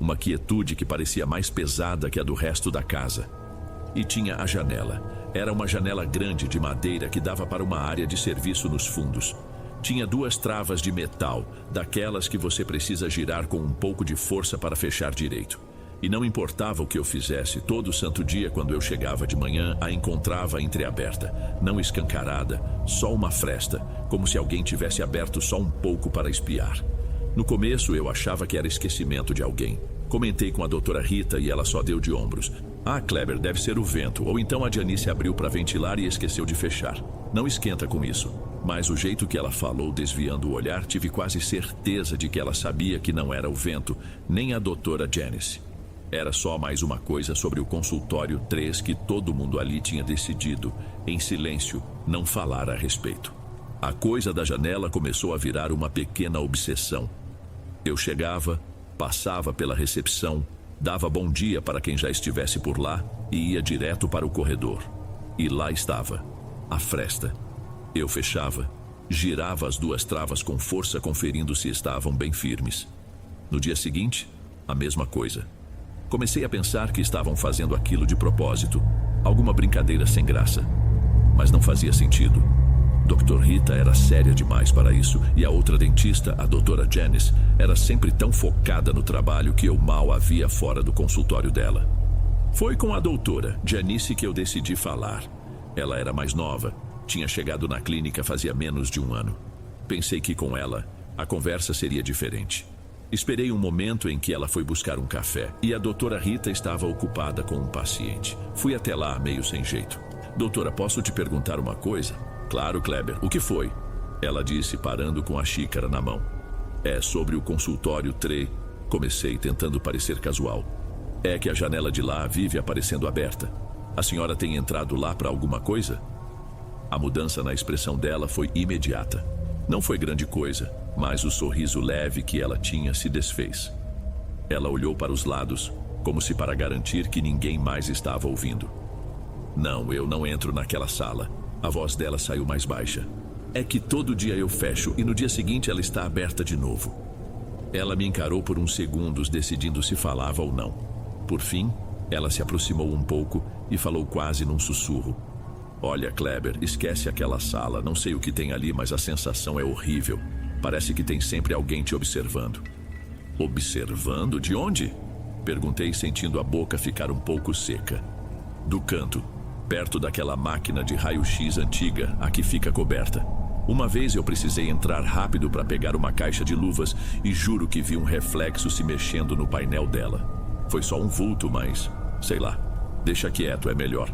uma quietude que parecia mais pesada que a do resto da casa. E tinha a janela. Era uma janela grande de madeira que dava para uma área de serviço nos fundos. Tinha 2 travas de metal, daquelas que você precisa girar com um pouco de força para fechar direito. E não importava o que eu fizesse, todo santo dia quando eu chegava de manhã, a encontrava entreaberta, não escancarada, só uma fresta, como se alguém tivesse aberto só um pouco para espiar. No começo eu achava que era esquecimento de alguém. Comentei com a doutora Rita e ela só deu de ombros. Ah, Kleber, deve ser o vento, ou então a Janice abriu para ventilar e esqueceu de fechar. Não esquenta com isso. Mas o jeito que ela falou, desviando o olhar, tive quase certeza de que ela sabia que não era o vento, nem a doutora Janice. Era só mais uma coisa sobre o consultório 3 que todo mundo ali tinha decidido, em silêncio, não falar a respeito. A coisa da janela começou a virar uma pequena obsessão. Eu chegava, passava pela recepção, dava bom dia para quem já estivesse por lá e ia direto para o corredor. E lá estava, a fresta. Eu fechava, girava as 2 travas com força, conferindo se estavam bem firmes. No dia seguinte, a mesma coisa. Comecei a pensar que estavam fazendo aquilo de propósito, alguma brincadeira sem graça. Mas não fazia sentido. Dr. Rita era séria demais para isso, e a outra dentista, a doutora Janice, era sempre tão focada no trabalho que eu mal a via fora do consultório dela. Foi com a doutora Janice que eu decidi falar. Ela era mais nova, tinha chegado na clínica fazia menos de 1 ano. Pensei que com ela, a conversa seria diferente. Esperei um momento em que ela foi buscar um café e a doutora Rita estava ocupada com um paciente. Fui até lá, meio sem jeito. Doutora, posso te perguntar uma coisa? Claro, Kleber. O que foi? Ela disse, parando com a xícara na mão. É sobre o consultório 3. Comecei, tentando parecer casual. É que a janela de lá vive aparecendo aberta. A senhora tem entrado lá para alguma coisa? A mudança na expressão dela foi imediata. Não foi grande coisa, mas o sorriso leve que ela tinha se desfez. Ela olhou para os lados, como se para garantir que ninguém mais estava ouvindo. Não, eu não entro naquela sala. A voz dela saiu mais baixa. É que todo dia eu fecho e no dia seguinte ela está aberta de novo. Ela me encarou por uns segundos, decidindo se falava ou não. Por fim, ela se aproximou um pouco e falou quase num sussurro. Olha, Kleber, esquece aquela sala. Não sei o que tem ali, mas a sensação é horrível. Parece que tem sempre alguém te observando. Observando? De onde? Perguntei, sentindo a boca ficar um pouco seca. Do canto, perto daquela máquina de raio-x antiga, a que fica coberta. Uma vez eu precisei entrar rápido para pegar uma caixa de luvas e juro que vi um reflexo se mexendo no painel dela. Foi só um vulto, mas, sei lá, deixa quieto, é melhor.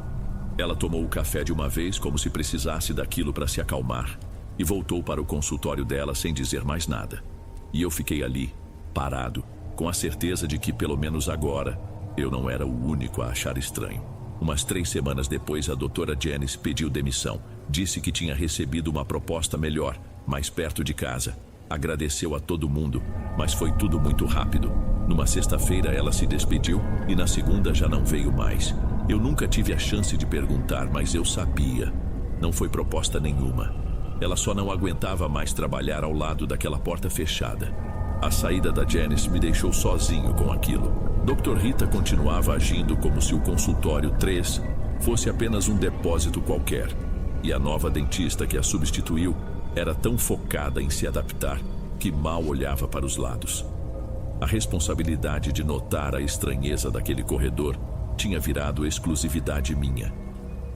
Ela tomou o café de uma vez como se precisasse daquilo para se acalmar e voltou para o consultório dela sem dizer mais nada. E eu fiquei ali, parado, com a certeza de que, pelo menos agora, eu não era o único a achar estranho. Umas 3 semanas depois, a doutora Janice pediu demissão. Disse que tinha recebido uma proposta melhor, mais perto de casa. Agradeceu a todo mundo, mas foi tudo muito rápido. Numa sexta-feira ela se despediu e na segunda já não veio mais. Eu nunca tive a chance de perguntar, mas eu sabia. Não foi proposta nenhuma. Ela só não aguentava mais trabalhar ao lado daquela porta fechada. A saída da Janice me deixou sozinho com aquilo. Dr. Rita continuava agindo como se o consultório 3 fosse apenas um depósito qualquer. E a nova dentista que a substituiu era tão focada em se adaptar que mal olhava para os lados. A responsabilidade de notar a estranheza daquele corredor tinha virado exclusividade minha.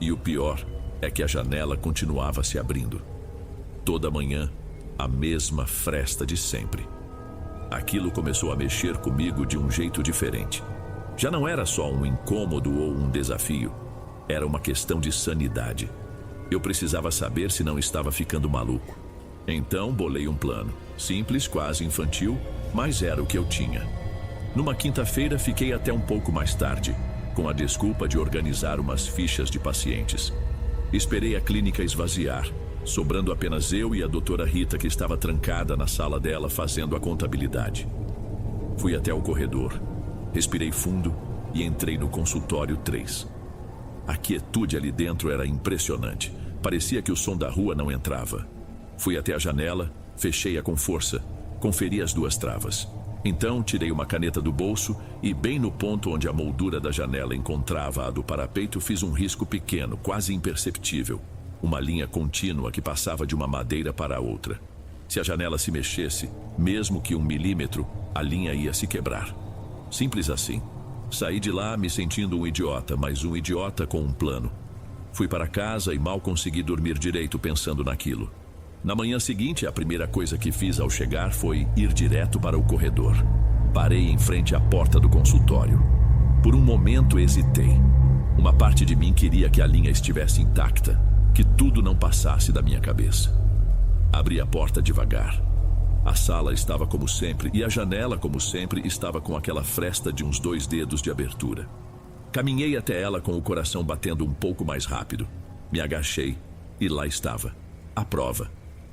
E o pior é que a janela continuava se abrindo. Toda manhã, a mesma fresta de sempre. Aquilo começou a mexer comigo de um jeito diferente. Já não era só um incômodo ou um desafio. Era uma questão de sanidade. Eu precisava saber se não estava ficando maluco. Então bolei um plano. Simples, quase infantil, mas era o que eu tinha. Numa quinta-feira fiquei até um pouco mais tarde, com a desculpa de organizar umas fichas de pacientes. Esperei a clínica esvaziar, sobrando apenas eu e a doutora Rita, que estava trancada na sala dela fazendo a contabilidade. Fui até o corredor, respirei fundo e entrei no consultório 3. A quietude ali dentro era impressionante. Parecia que o som da rua não entrava. Fui até a janela, fechei-a com força, conferi as 2 travas. Então tirei uma caneta do bolso e, bem no ponto onde a moldura da janela encontrava a do parapeito, fiz um risco pequeno, quase imperceptível. Uma linha contínua que passava de uma madeira para a outra. Se a janela se mexesse, mesmo que 1 milímetro, a linha ia se quebrar. Simples assim. Saí de lá me sentindo um idiota, mas um idiota com um plano. Fui para casa e mal consegui dormir direito pensando naquilo. Na manhã seguinte, a primeira coisa que fiz ao chegar foi ir direto para o corredor. Parei em frente à porta do consultório. Por um momento hesitei. Uma parte de mim queria que a linha estivesse intacta, que tudo não passasse da minha cabeça. Abri a porta devagar. A sala estava como sempre e a janela, como sempre, estava com aquela fresta de uns 2 dedos de abertura. Caminhei até ela com o coração batendo um pouco mais rápido. Me agachei e lá estava. A prova.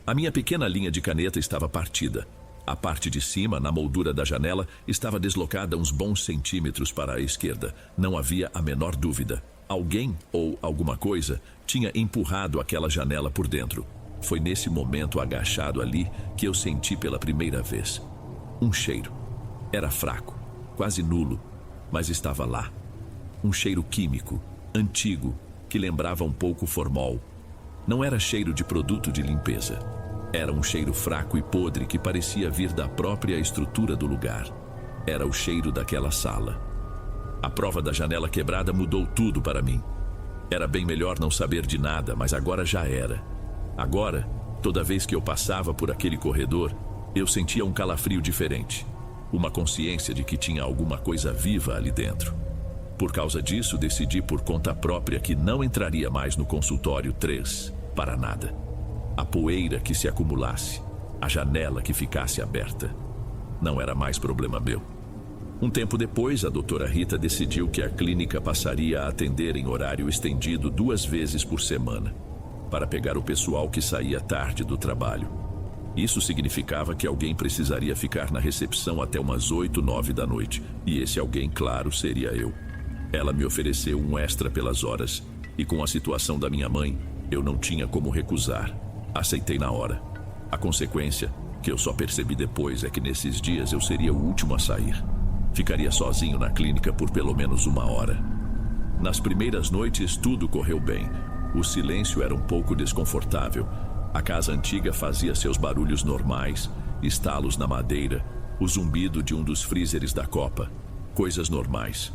A minha pequena linha de caneta estava partida. A parte de cima, na moldura da janela, estava deslocada uns bons centímetros para a esquerda. Não havia a menor dúvida. Alguém ou alguma coisa tinha empurrado aquela janela por dentro. Foi nesse momento, agachado ali, que eu senti pela primeira vez. Um cheiro. Era fraco, quase nulo, mas estava lá. Um cheiro químico, antigo, que lembrava um pouco formol. Não era cheiro de produto de limpeza. Era um cheiro fraco e podre que parecia vir da própria estrutura do lugar. Era o cheiro daquela sala. A prova da janela quebrada mudou tudo para mim. Era bem melhor não saber de nada, mas agora já era. Agora, toda vez que eu passava por aquele corredor, eu sentia um calafrio diferente. Uma consciência de que tinha alguma coisa viva ali dentro. Por causa disso, decidi por conta própria que não entraria mais no consultório 3, para nada. A poeira que se acumulasse, a janela que ficasse aberta, não era mais problema meu. Um tempo depois, a doutora Rita decidiu que a clínica passaria a atender em horário estendido 2 vezes por semana, para pegar o pessoal que saía tarde do trabalho. Isso significava que alguém precisaria ficar na recepção até umas 8, 9 da noite, e esse alguém, claro, seria eu. Ela me ofereceu um extra pelas horas, e com a situação da minha mãe, eu não tinha como recusar. Aceitei na hora. A consequência, que eu só percebi depois é que nesses dias eu seria o último a sair. Ficaria sozinho na clínica por pelo menos 1 hora. Nas primeiras noites tudo correu bem. O silêncio era um pouco desconfortável. A casa antiga fazia seus barulhos normais, estalos na madeira, o zumbido de um dos freezers da copa. Coisas normais.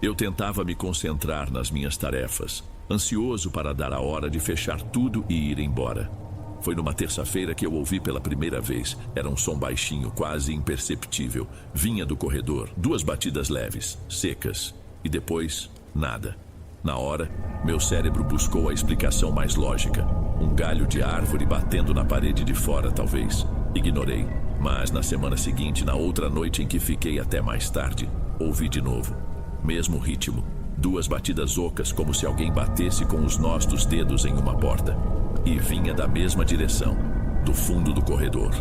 Eu tentava me concentrar nas minhas tarefas, ansioso para dar a hora de fechar tudo e ir embora. Foi numa terça-feira que eu ouvi pela primeira vez. Era um som baixinho, quase imperceptível. Vinha do corredor, 2 batidas leves, secas, e depois, nada. Na hora, meu cérebro buscou a explicação mais lógica. Um galho de árvore batendo na parede de fora, talvez. Ignorei, mas na semana seguinte, na outra noite em que fiquei até mais tarde, ouvi de novo. Mesmo ritmo. 2 batidas ocas, como se alguém batesse com os nós dos dedos em uma porta. E vinha da mesma direção, do fundo do corredor.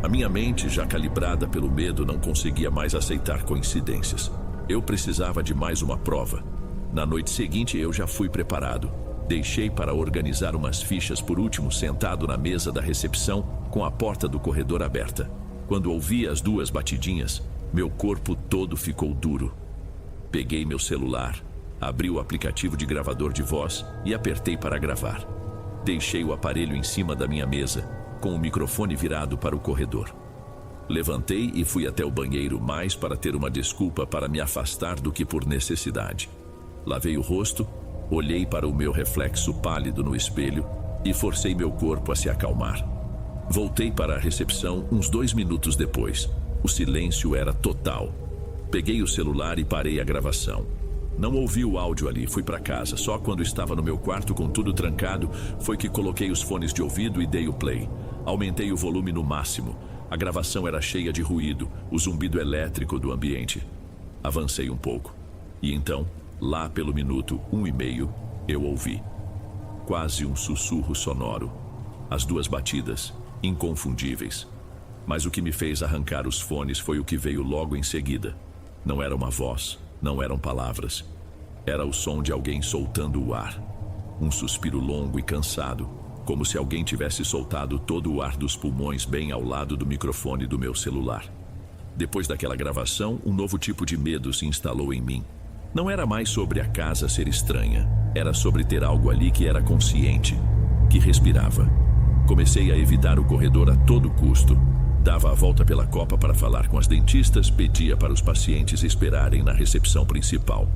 A minha mente, já calibrada pelo medo, não conseguia mais aceitar coincidências. Eu precisava de mais uma prova. Na noite seguinte eu já fui preparado. Deixei para organizar umas fichas por último, sentado na mesa da recepção, com a porta do corredor aberta. Quando ouvi as 2 batidinhas, meu corpo todo ficou duro. Peguei meu celular, abri o aplicativo de gravador de voz e apertei para gravar. Deixei o aparelho em cima da minha mesa, com o microfone virado para o corredor. Levantei e fui até o banheiro, mais para ter uma desculpa para me afastar do que por necessidade. Lavei o rosto, olhei para o meu reflexo pálido no espelho e forcei meu corpo a se acalmar. Voltei para a recepção uns 2 minutos depois. O silêncio era total. Peguei o celular e parei a gravação. Não ouvi o áudio ali, fui para casa. Só quando estava no meu quarto com tudo trancado, foi que coloquei os fones de ouvido e dei o play. Aumentei o volume no máximo. A gravação era cheia de ruído, o zumbido elétrico do ambiente. Avancei um pouco. E então, lá pelo minuto 1,5, eu ouvi. Quase um sussurro sonoro. As 2 batidas, inconfundíveis. Mas o que me fez arrancar os fones foi o que veio logo em seguida. Não era uma voz. Não eram palavras. Era o som de alguém soltando o ar. Um suspiro longo e cansado, como se alguém tivesse soltado todo o ar dos pulmões bem ao lado do microfone do meu celular. Depois daquela gravação, um novo tipo de medo se instalou em mim. Não era mais sobre a casa ser estranha. Era sobre ter algo ali que era consciente, que respirava. Comecei a evitar o corredor a todo custo. Dava a volta pela copa para falar com as dentistas, pedia para os pacientes esperarem na recepção principal.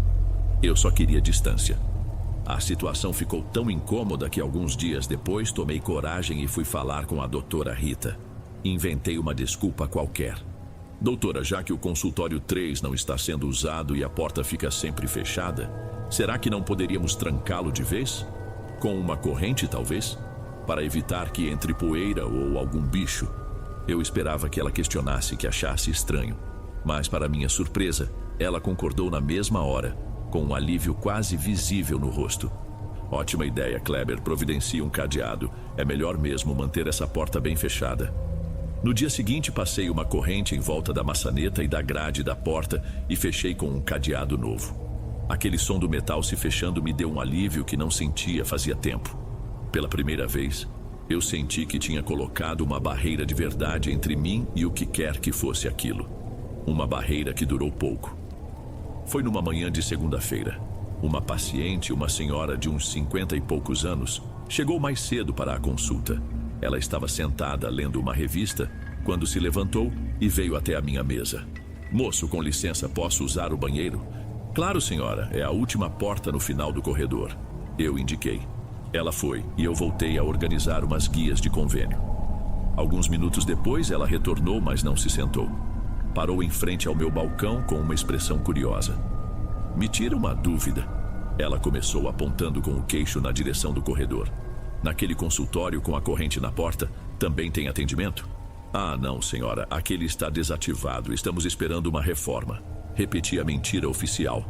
Eu só queria distância. A situação ficou tão incômoda que alguns dias depois tomei coragem e fui falar com a doutora Rita. Inventei uma desculpa qualquer. Doutora, já que o consultório 3 não está sendo usado e a porta fica sempre fechada, será que não poderíamos trancá-lo de vez? Com uma corrente, talvez? Para evitar que entre poeira ou algum bicho. Eu esperava que ela questionasse, que achasse estranho. Mas, para minha surpresa, ela concordou na mesma hora, com um alívio quase visível no rosto. Ótima ideia, Kleber. Providencia um cadeado. É melhor mesmo manter essa porta bem fechada. No dia seguinte, passei uma corrente em volta da maçaneta e da grade da porta e fechei com um cadeado novo. Aquele som do metal se fechando me deu um alívio que não sentia fazia tempo. Pela primeira vez, eu senti que tinha colocado uma barreira de verdade entre mim e o que quer que fosse aquilo. Uma barreira que durou pouco. Foi numa manhã de segunda-feira. Uma paciente, uma senhora de uns 50 e poucos anos, chegou mais cedo para a consulta. Ela estava sentada lendo uma revista quando se levantou e veio até a minha mesa. Moço, com licença, posso usar o banheiro? Claro, senhora, é a última porta no final do corredor. Eu indiquei. Ela foi e eu voltei a organizar umas guias de convênio. Alguns minutos depois ela retornou, mas não se sentou. Parou em frente ao meu balcão com uma expressão curiosa. Me tira uma dúvida. Ela começou apontando com o queixo na direção do corredor. Naquele consultório com a corrente na porta, também tem atendimento? Ah, não, senhora, aquele está desativado. Estamos esperando uma reforma. Repeti a mentira oficial.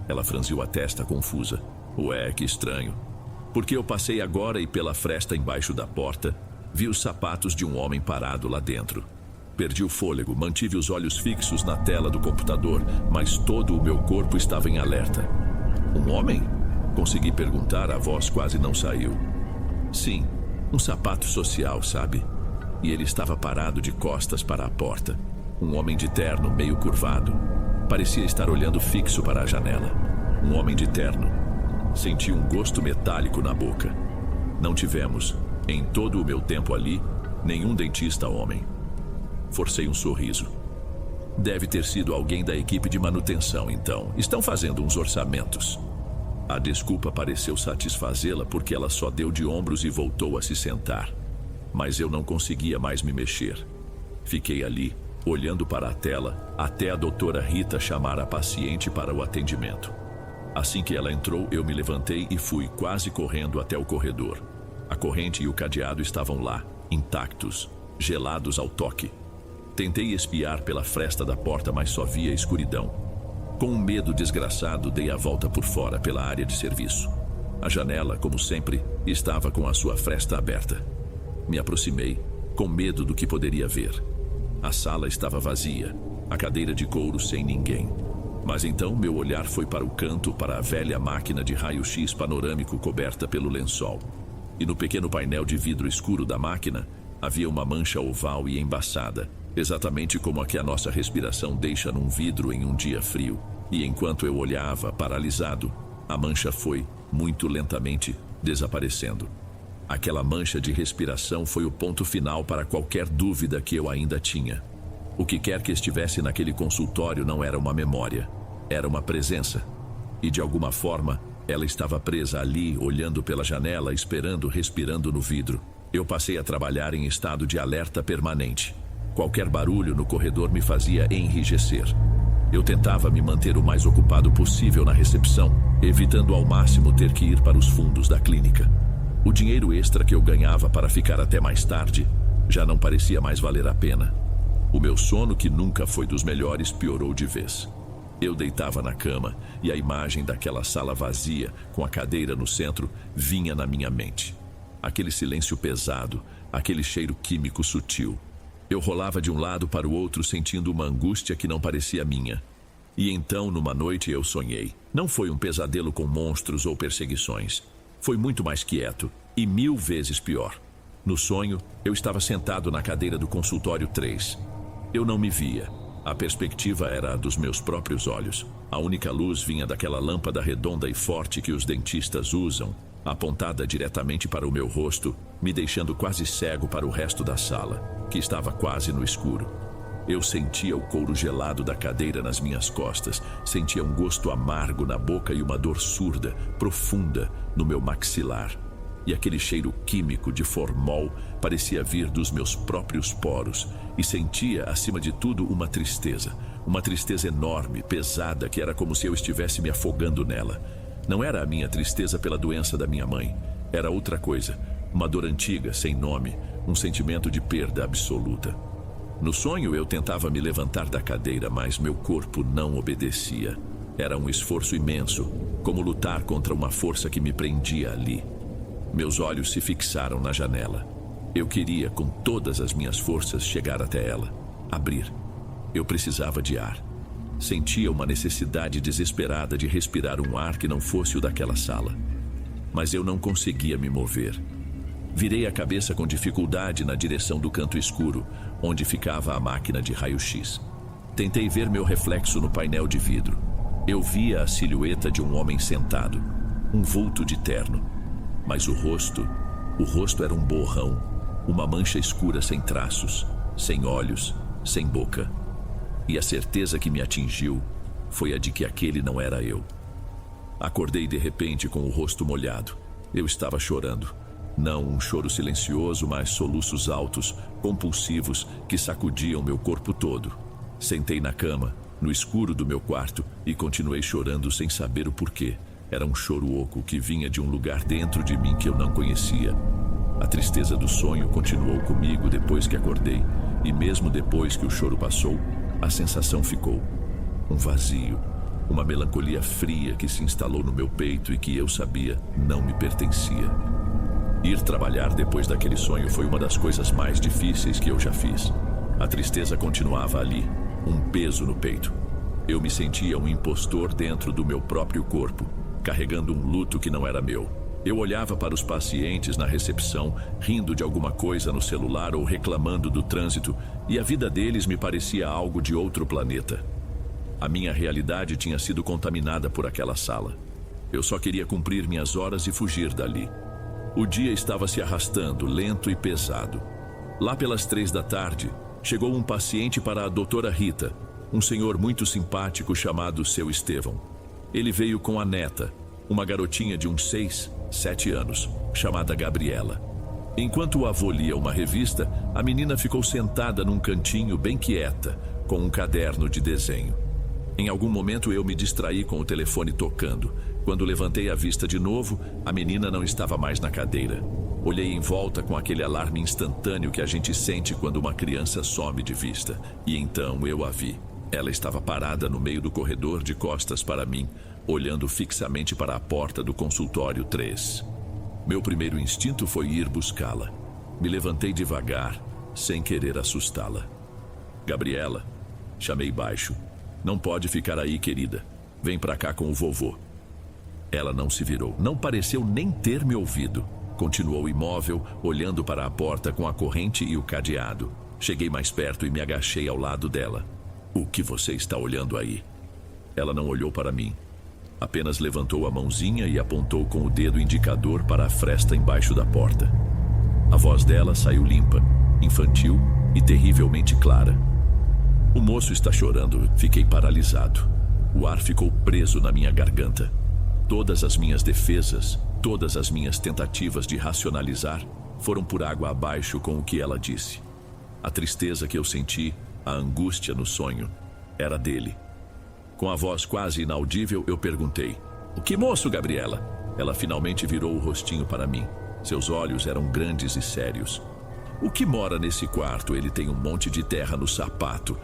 Ela franziu a testa confusa. Ué, que estranho. Porque eu passei agora e pela fresta embaixo da porta, vi os sapatos de um homem parado lá dentro. Perdi o fôlego, mantive os olhos fixos na tela do computador, mas todo o meu corpo estava em alerta. Um homem? Consegui perguntar, a voz quase não saiu. Sim, um sapato social, sabe? e ele estava parado de costas para a porta. Um homem de terno meio curvado. Parecia estar olhando fixo para a janela. Um homem de terno. Senti um gosto metálico na boca. Não tivemos, em todo o meu tempo ali, nenhum dentista homem. Forcei um sorriso. Deve ter sido alguém da equipe de manutenção, então. Estão fazendo uns orçamentos. A desculpa pareceu satisfazê-la porque ela só deu de ombros e voltou a se sentar. Mas eu não conseguia mais me mexer. Fiquei ali, olhando para a tela, até a doutora Rita chamar a paciente para o atendimento. Assim que ela entrou, eu me levantei e fui quase correndo até o corredor. A corrente e o cadeado estavam lá, intactos, gelados ao toque. Tentei espiar pela fresta da porta, mas só via escuridão. Com um medo desgraçado, dei a volta por fora pela área de serviço. A janela, como sempre, estava com a sua fresta aberta. Me aproximei, com medo do que poderia ver. A sala estava vazia, a cadeira de couro sem ninguém. Mas então meu olhar foi para o canto, para a velha máquina de raio-x panorâmico coberta pelo lençol. E no pequeno painel de vidro escuro da máquina, havia uma mancha oval e embaçada, exatamente como a que a nossa respiração deixa num vidro em um dia frio. E enquanto eu olhava, paralisado, a mancha foi, muito lentamente, desaparecendo. Aquela mancha de respiração foi o ponto final para qualquer dúvida que eu ainda tinha. O que quer que estivesse naquele consultório não era uma memória, era uma presença. E de alguma forma, ela estava presa ali, olhando pela janela, esperando, respirando no vidro. Eu passei a trabalhar em estado de alerta permanente. Qualquer barulho no corredor me fazia enrijecer. Eu tentava me manter o mais ocupado possível na recepção, evitando ao máximo ter que ir para os fundos da clínica. O dinheiro extra que eu ganhava para ficar até mais tarde já não parecia mais valer a pena. O meu sono, que nunca foi dos melhores, piorou de vez. Eu deitava na cama e a imagem daquela sala vazia, com a cadeira no centro, vinha na minha mente. Aquele silêncio pesado, aquele cheiro químico sutil. Eu rolava de um lado para o outro, sentindo uma angústia que não parecia minha. E então, numa noite, eu sonhei. Não foi um pesadelo com monstros ou perseguições. Foi muito mais quieto e 1000 vezes pior. No sonho, eu estava sentado na cadeira do consultório 3. Eu não me via. A perspectiva era a dos meus próprios olhos. A única luz vinha daquela lâmpada redonda e forte que os dentistas usam, apontada diretamente para o meu rosto, me deixando quase cego para o resto da sala, que estava quase no escuro. Eu sentia o couro gelado da cadeira nas minhas costas, sentia um gosto amargo na boca e uma dor surda, profunda, no meu maxilar. E aquele cheiro químico de formol parecia vir dos meus próprios poros, e sentia, acima de tudo, uma tristeza enorme, pesada, que era como se eu estivesse me afogando nela. Não era a minha tristeza pela doença da minha mãe, era outra coisa, uma dor antiga, sem nome, um sentimento de perda absoluta. No sonho eu tentava me levantar da cadeira, mas meu corpo não obedecia. Era um esforço imenso, como lutar contra uma força que me prendia ali. Meus olhos se fixaram na janela. Eu queria, com todas as minhas forças, chegar até ela, abrir. Eu precisava de ar. Sentia uma necessidade desesperada de respirar um ar que não fosse o daquela sala. Mas eu não conseguia me mover. Virei a cabeça com dificuldade na direção do canto escuro, onde ficava a máquina de raio-x. Tentei ver meu reflexo no painel de vidro. Eu via a silhueta de um homem sentado, um vulto de terno. Mas o rosto era um borrão, uma mancha escura sem traços, sem olhos, sem boca. E a certeza que me atingiu foi a de que aquele não era eu. Acordei de repente com o rosto molhado. Eu estava chorando. Não um choro silencioso, mas soluços altos, compulsivos, que sacudiam meu corpo todo. Sentei na cama, no escuro do meu quarto, e continuei chorando sem saber o porquê. Era um choro oco que vinha de um lugar dentro de mim que eu não conhecia. A tristeza do sonho continuou comigo depois que acordei, e mesmo depois que o choro passou, a sensação ficou. Um vazio, uma melancolia fria que se instalou no meu peito e que eu sabia não me pertencia. Ir trabalhar depois daquele sonho foi uma das coisas mais difíceis que eu já fiz. A tristeza continuava ali, um peso no peito. Eu me sentia um impostor dentro do meu próprio corpo, carregando um luto que não era meu. Eu olhava para os pacientes na recepção, rindo de alguma coisa no celular ou reclamando do trânsito, e a vida deles me parecia algo de outro planeta. A minha realidade tinha sido contaminada por aquela sala. Eu só queria cumprir minhas horas e fugir dali. O dia estava se arrastando, lento e pesado. Lá pelas 3 da tarde, chegou um paciente para a doutora Rita, um senhor muito simpático chamado Seu Estevão. Ele veio com a neta, uma garotinha de uns 6, 7 anos, chamada Gabriela. Enquanto o avô lia uma revista, a menina ficou sentada num cantinho bem quieta, com um caderno de desenho. Em algum momento eu me distraí com o telefone tocando. Quando levantei a vista de novo, a menina não estava mais na cadeira. Olhei em volta com aquele alarme instantâneo que a gente sente quando uma criança some de vista. E então eu a vi. Ela estava parada no meio do corredor de costas para mim, olhando fixamente para a porta do consultório 3. Meu primeiro instinto foi ir buscá-la. Me levantei devagar, sem querer assustá-la. Gabriela, chamei baixo. Não pode ficar aí, querida. Vem pra cá com o vovô. Ela não se virou, não pareceu nem ter me ouvido. Continuou imóvel, olhando para a porta com a corrente e o cadeado. Cheguei mais perto e me agachei ao lado dela. O que você está olhando aí? Ela não olhou para mim. Apenas levantou a mãozinha e apontou com o dedo indicador para a fresta embaixo da porta. A voz dela saiu limpa, infantil e terrivelmente clara. O moço está chorando. Fiquei paralisado. O ar ficou preso na minha garganta. Todas as minhas defesas, todas as minhas tentativas de racionalizar foram por água abaixo com o que ela disse. A tristeza que eu senti, a angústia no sonho, era dele. Com a voz quase inaudível, eu perguntei: "O que moço, Gabriela?" Ela finalmente virou o rostinho para mim. Seus olhos eram grandes e sérios. "O que mora nesse quarto? Ele tem um monte de terra no sapato."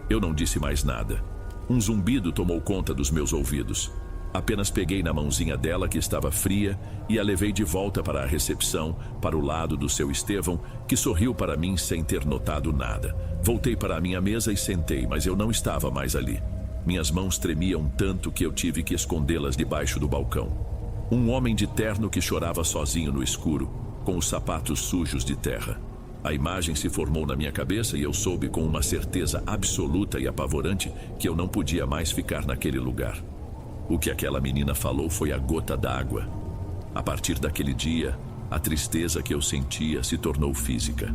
Eu não disse mais nada. Um zumbido tomou conta dos meus ouvidos. Apenas peguei na mãozinha dela, que estava fria, e a levei de volta para a recepção, para o lado do Seu Estevão, que sorriu para mim sem ter notado nada. Voltei para a minha mesa e sentei, mas eu não estava mais ali. Minhas mãos tremiam tanto que eu tive que escondê-las debaixo do balcão. Um homem de terno que chorava sozinho no escuro, com os sapatos sujos de terra. A imagem se formou na minha cabeça e eu soube com uma certeza absoluta e apavorante que eu não podia mais ficar naquele lugar. O que aquela menina falou foi a gota d'água. A partir daquele dia, a tristeza que eu sentia se tornou física.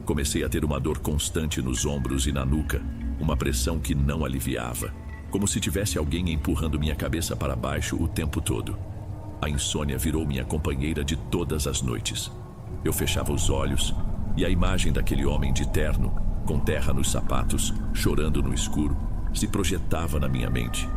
Comecei a ter uma dor constante nos ombros e na nuca, uma pressão que não aliviava, como se tivesse alguém empurrando minha cabeça para baixo o tempo todo. A insônia virou minha companheira de todas as noites. Eu fechava os olhos e a imagem daquele homem de terno, com terra nos sapatos, chorando no escuro, se projetava na minha mente.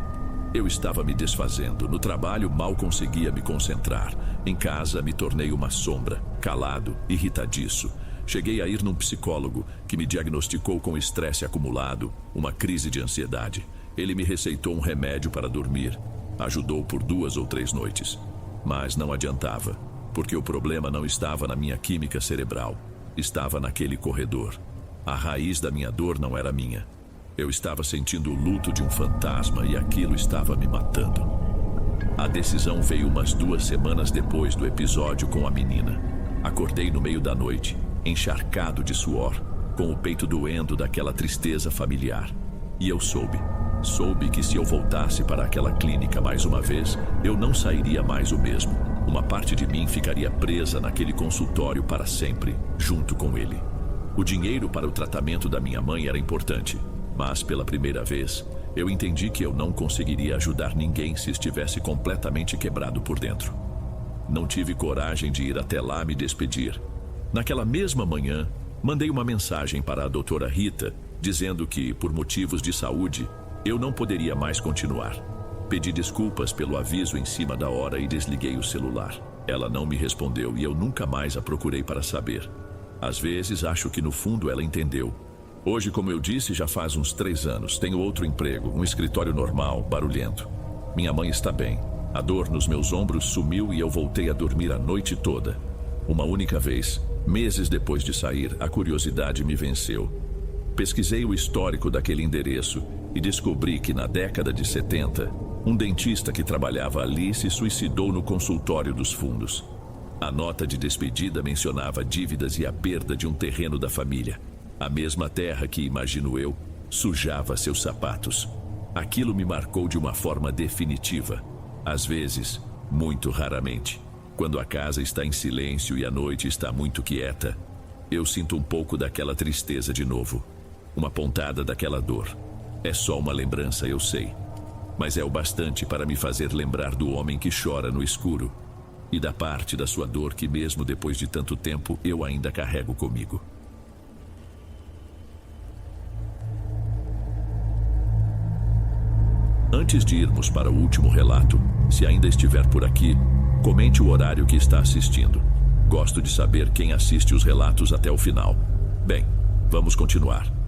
Eu estava me desfazendo. No trabalho, mal conseguia me concentrar. Em casa, me tornei uma sombra, calado, irritadiço. Cheguei a ir num psicólogo, que me diagnosticou com estresse acumulado, uma crise de ansiedade. Ele me receitou um remédio para dormir. Ajudou por 2 ou 3 noites. Mas não adiantava, porque o problema não estava na minha química cerebral. Estava naquele corredor. A raiz da minha dor não era minha. Eu estava sentindo o luto de um fantasma e aquilo estava me matando. A decisão veio umas 2 semanas depois do episódio com a menina. Acordei no meio da noite, encharcado de suor, com o peito doendo daquela tristeza familiar. E eu soube que se eu voltasse para aquela clínica mais uma vez, eu não sairia mais o mesmo. Uma parte de mim ficaria presa naquele consultório para sempre, junto com ele. O dinheiro para o tratamento da minha mãe era importante. Mas, pela primeira vez, eu entendi que eu não conseguiria ajudar ninguém se estivesse completamente quebrado por dentro. Não tive coragem de ir até lá me despedir. Naquela mesma manhã, mandei uma mensagem para a doutora Rita, dizendo que, por motivos de saúde, eu não poderia mais continuar. Pedi desculpas pelo aviso em cima da hora e desliguei o celular. Ela não me respondeu e eu nunca mais a procurei para saber. Às vezes, acho que no fundo ela entendeu. Hoje, como eu disse, já faz uns 3 anos. Tenho outro emprego, um escritório normal, barulhento. Minha mãe está bem. A dor nos meus ombros sumiu e eu voltei a dormir a noite toda. Uma única vez, meses depois de sair, a curiosidade me venceu. Pesquisei o histórico daquele endereço e descobri que na década de 70, Um dentista que trabalhava ali se suicidou no consultório dos fundos. A nota de despedida mencionava dívidas e a perda de um terreno da família. A mesma terra que, imagino eu, sujava seus sapatos. Aquilo me marcou de uma forma definitiva. Às vezes, muito raramente, quando a casa está em silêncio e a noite está muito quieta, eu sinto um pouco daquela tristeza de novo. Uma pontada daquela dor. É só uma lembrança, eu sei. Mas é o bastante para me fazer lembrar do homem que chora no escuro e da parte da sua dor que, mesmo depois de tanto tempo, eu ainda carrego comigo. Antes de irmos para o último relato, se ainda estiver por aqui, comente o horário que está assistindo. Gosto de saber quem assiste os relatos até o final. Bem, vamos continuar.